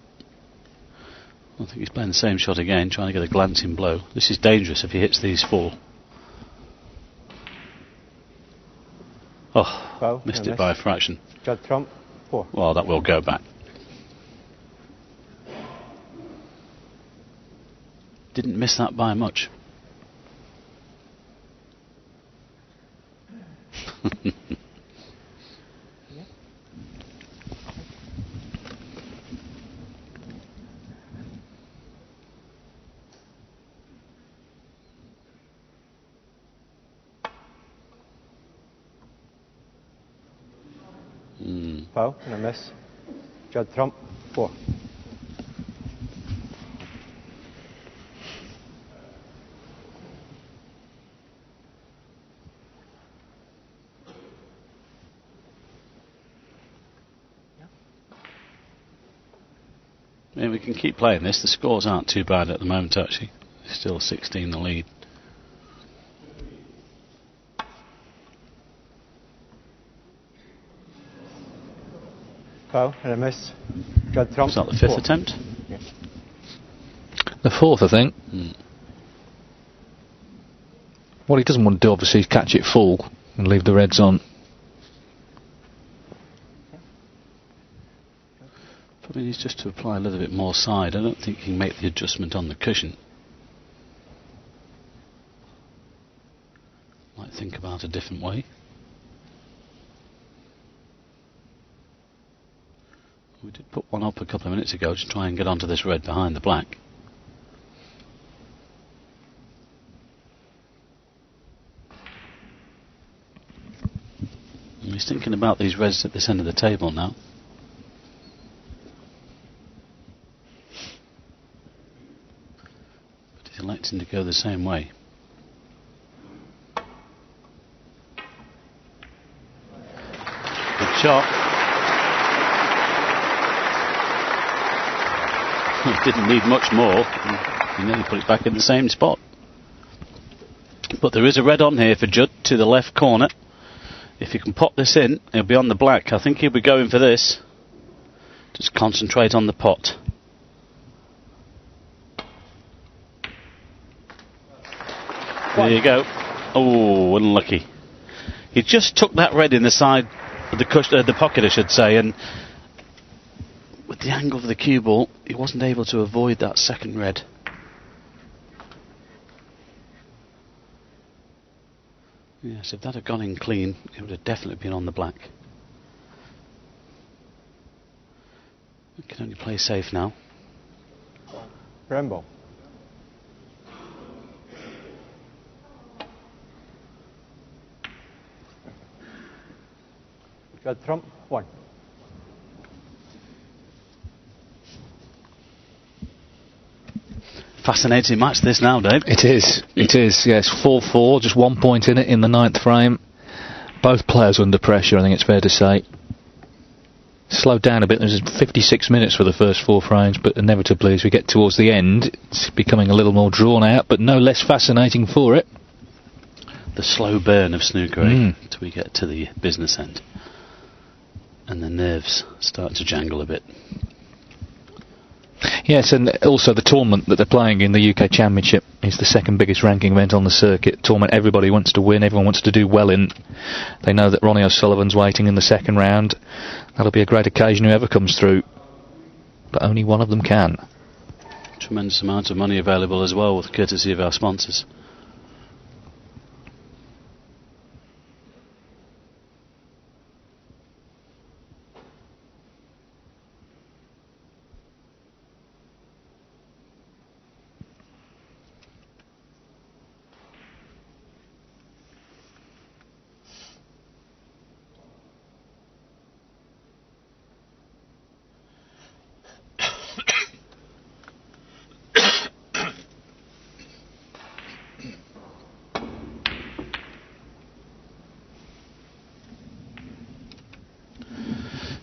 I think he's playing the same shot again, trying to get a glancing blow. This is dangerous if he hits these 4. Oh, Foul, missed it by a fraction. Judd trump, 4. Well, that will go back. Didn't miss that by much. Foul and a miss. Judd trump, 4. Yeah, we can keep playing this. The scores aren't too bad at the moment, actually. Still 16 the lead. Foul and a miss. Judd trump. Was that the 5th 4. attempt? Yeah. The 4th, I think. What he doesn't want to do, obviously, is catch it full and leave the reds on. Probably needs just to apply a little bit more side. I don't think he can make the adjustment on the cushion. Might think about a different way. We did put one up a couple of minutes ago to try and get onto this red behind the black. And he's thinking about these reds at this end of the table now. But he's electing to go the same way. Good shot. Didn't need much more. He nearly put it back in the same spot. But there is a red on here for Judd to the left corner. If he can pop this in, he'll be on the black. I think he'll be going for this. Just concentrate on the pot. There you go. Oh, unlucky. He just took that red in the side of the pocket, I should say, and with the angle of the cue ball, he wasn't able to avoid that second red. Yes, if that had gone in clean, it would have definitely been on the black. We can only play safe now. Rainbow. Judd trump, 1. Fascinating match this now, Dave. It is, yes. 4-4, just 1 point in it in the 9th frame. Both players under pressure, I think it's fair to say. Slowed down a bit, there's 56 minutes for the first 4 frames, but inevitably as we get towards the end, it's becoming a little more drawn out, but no less fascinating for it. The slow burn of snooker, till we get to the business end. And the nerves start to jangle a bit. Yes, and also the tournament that they're playing in, the UK Championship, is the second biggest ranking event on the circuit. Tournament everybody wants to win, everyone wants to do well in. They know that Ronnie O'Sullivan's waiting in the second round. That'll be a great occasion whoever comes through. But only one of them can. Tremendous amount of money available as well, with courtesy of our sponsors.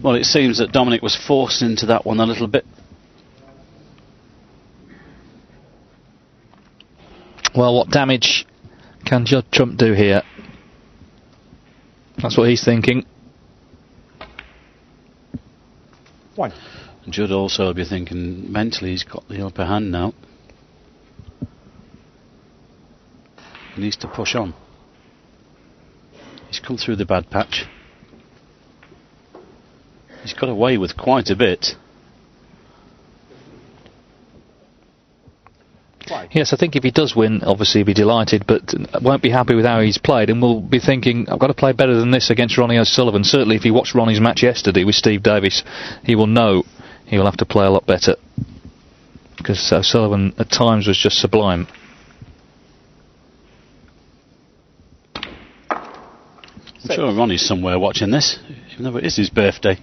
Well, it seems that Dominic was forced into that one a little bit. Well, what damage can Judd Trump do here? That's what he's thinking. One. Judd also will be thinking mentally he's got the upper hand now. He needs to push on. He's come through the bad patch. He's got away with quite a bit. Yes, I think if he does win, obviously he'll be delighted, but won't be happy with how he's played, and will be thinking, I've got to play better than this against Ronnie O'Sullivan. Certainly if he watched Ronnie's match yesterday with Steve Davis, he will know he will have to play a lot better, because O'Sullivan at times was just sublime. I'm sure Ronnie's somewhere watching this, even though it is his birthday.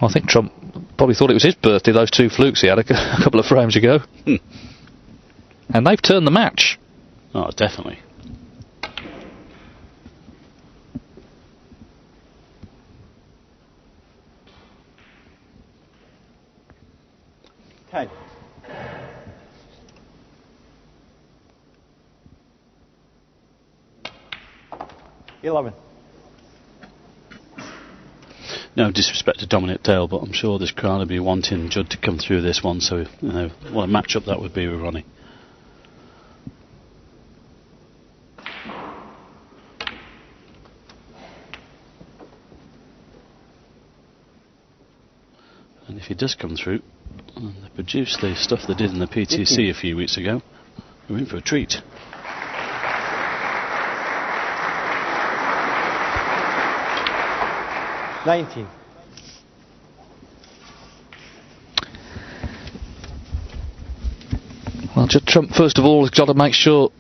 Well, I think Trump probably thought it was his birthday, those two flukes he had a couple of frames ago. And they've turned the match. Oh, definitely. Ten. 11. No disrespect to Dominic Dale, but I'm sure this crowd will be wanting Judd to come through this one, so, you know, what a match-up that would be with Ronnie. And if he does come through, and they produce the stuff they did in the PTC a few weeks ago, we're in for a treat. $19. Well, Judd Trump, first of all, has got to make sure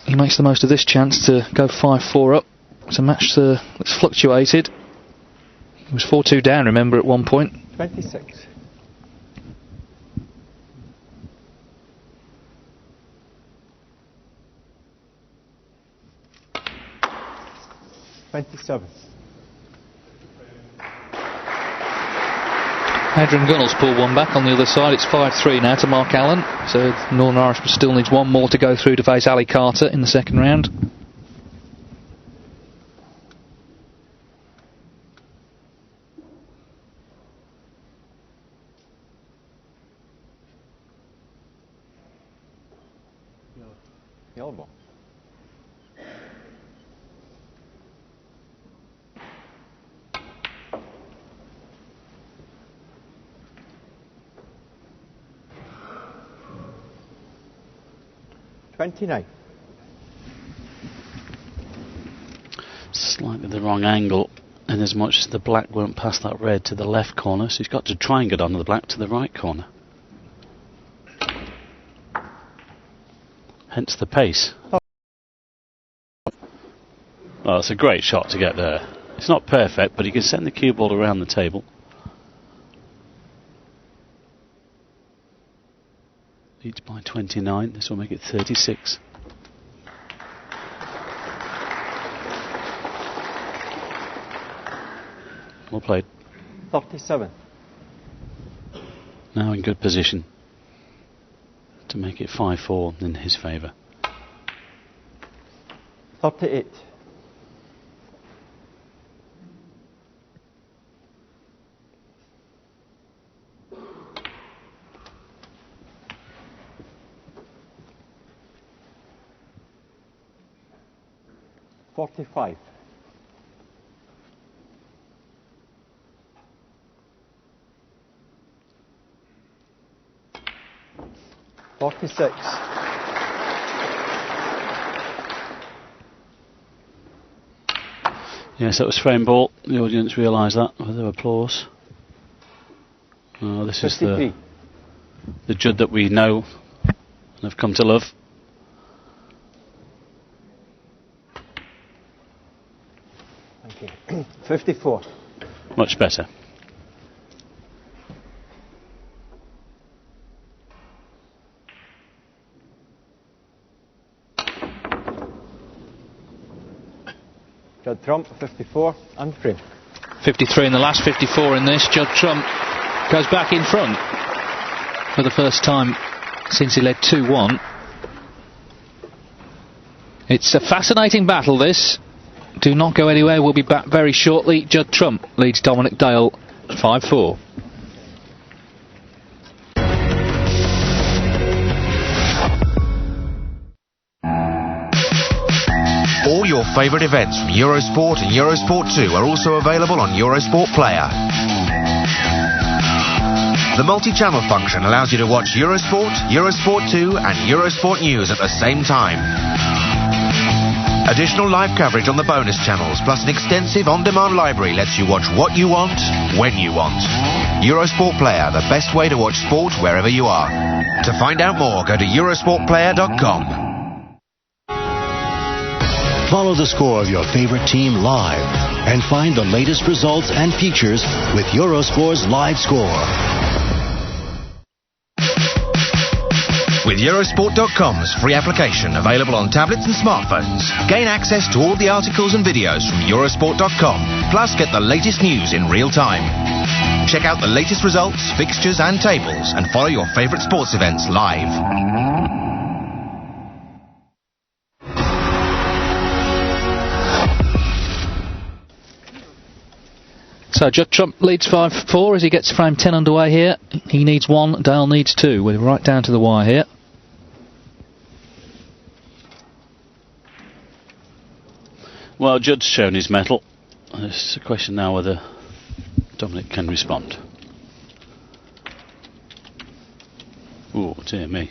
he makes the most of this chance to go 5-4 up. It's a match that's fluctuated. He was 4-2 down, remember, at one point. 26. $27. Adrian Gunnell's pulled one back on the other side. It's 5-3 now to Mark Allen. So Northern Irishman still needs one more to go through to face Ali Carter in the second round. Yellow ball. $29. Slightly the wrong angle, and as much as the black won't pass that red to the left corner, so he's got to try and get onto the black to the right corner. Hence the pace. Oh, it's a great shot to get there. It's not perfect, but he can send the cue ball around the table. Leads by 29. This will make it 36. Well played. 37. Now in good position to make it 5-4 in his favour. 38. $45. $46. Yes, that was frame ball. The audience realised that with their applause. Oh, this 53. is the Judd that we know and have come to love. Thank you. 54. Much better. Judd Trump, 54, and frame. 53 in the last 54 in this. Judd Trump goes back in front for the first time since he led 2-1. It's a fascinating battle, this. Do not go anywhere. We'll be back very shortly. Judd Trump leads Dominic Dale 5-4. All your favourite events from Eurosport and Eurosport 2 are also available on Eurosport Player. The multi-channel function allows you to watch Eurosport, Eurosport 2 and Eurosport News at the same time. Additional live coverage on the bonus channels, plus an extensive on-demand library lets you watch what you want, when you want. Eurosport Player, the best way to watch sport wherever you are. To find out more, go to eurosportplayer.com. Follow the score of your favorite team live and find the latest results and features with Eurosport's Live Score. With Eurosport.com's free application available on tablets and smartphones, gain access to all the articles and videos from Eurosport.com, plus get the latest news in real time. Check out the latest results, fixtures and tables, and follow your favourite sports events live. So Judd Trump leads 5-4 as he gets frame 10 underway here. He needs 1, Dale needs 2. We're right down to the wire here. Well, Judd's shown his mettle. It's a question now whether Dominic can respond. Oh, dear me.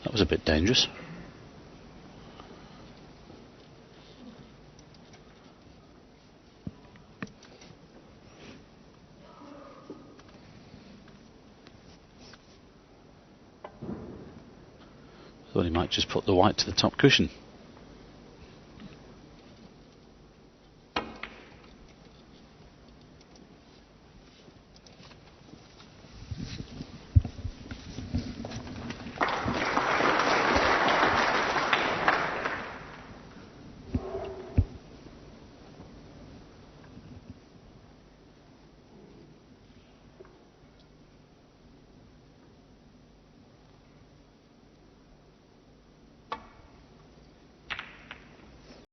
That was a bit dangerous. Thought he might just put the white to the top cushion.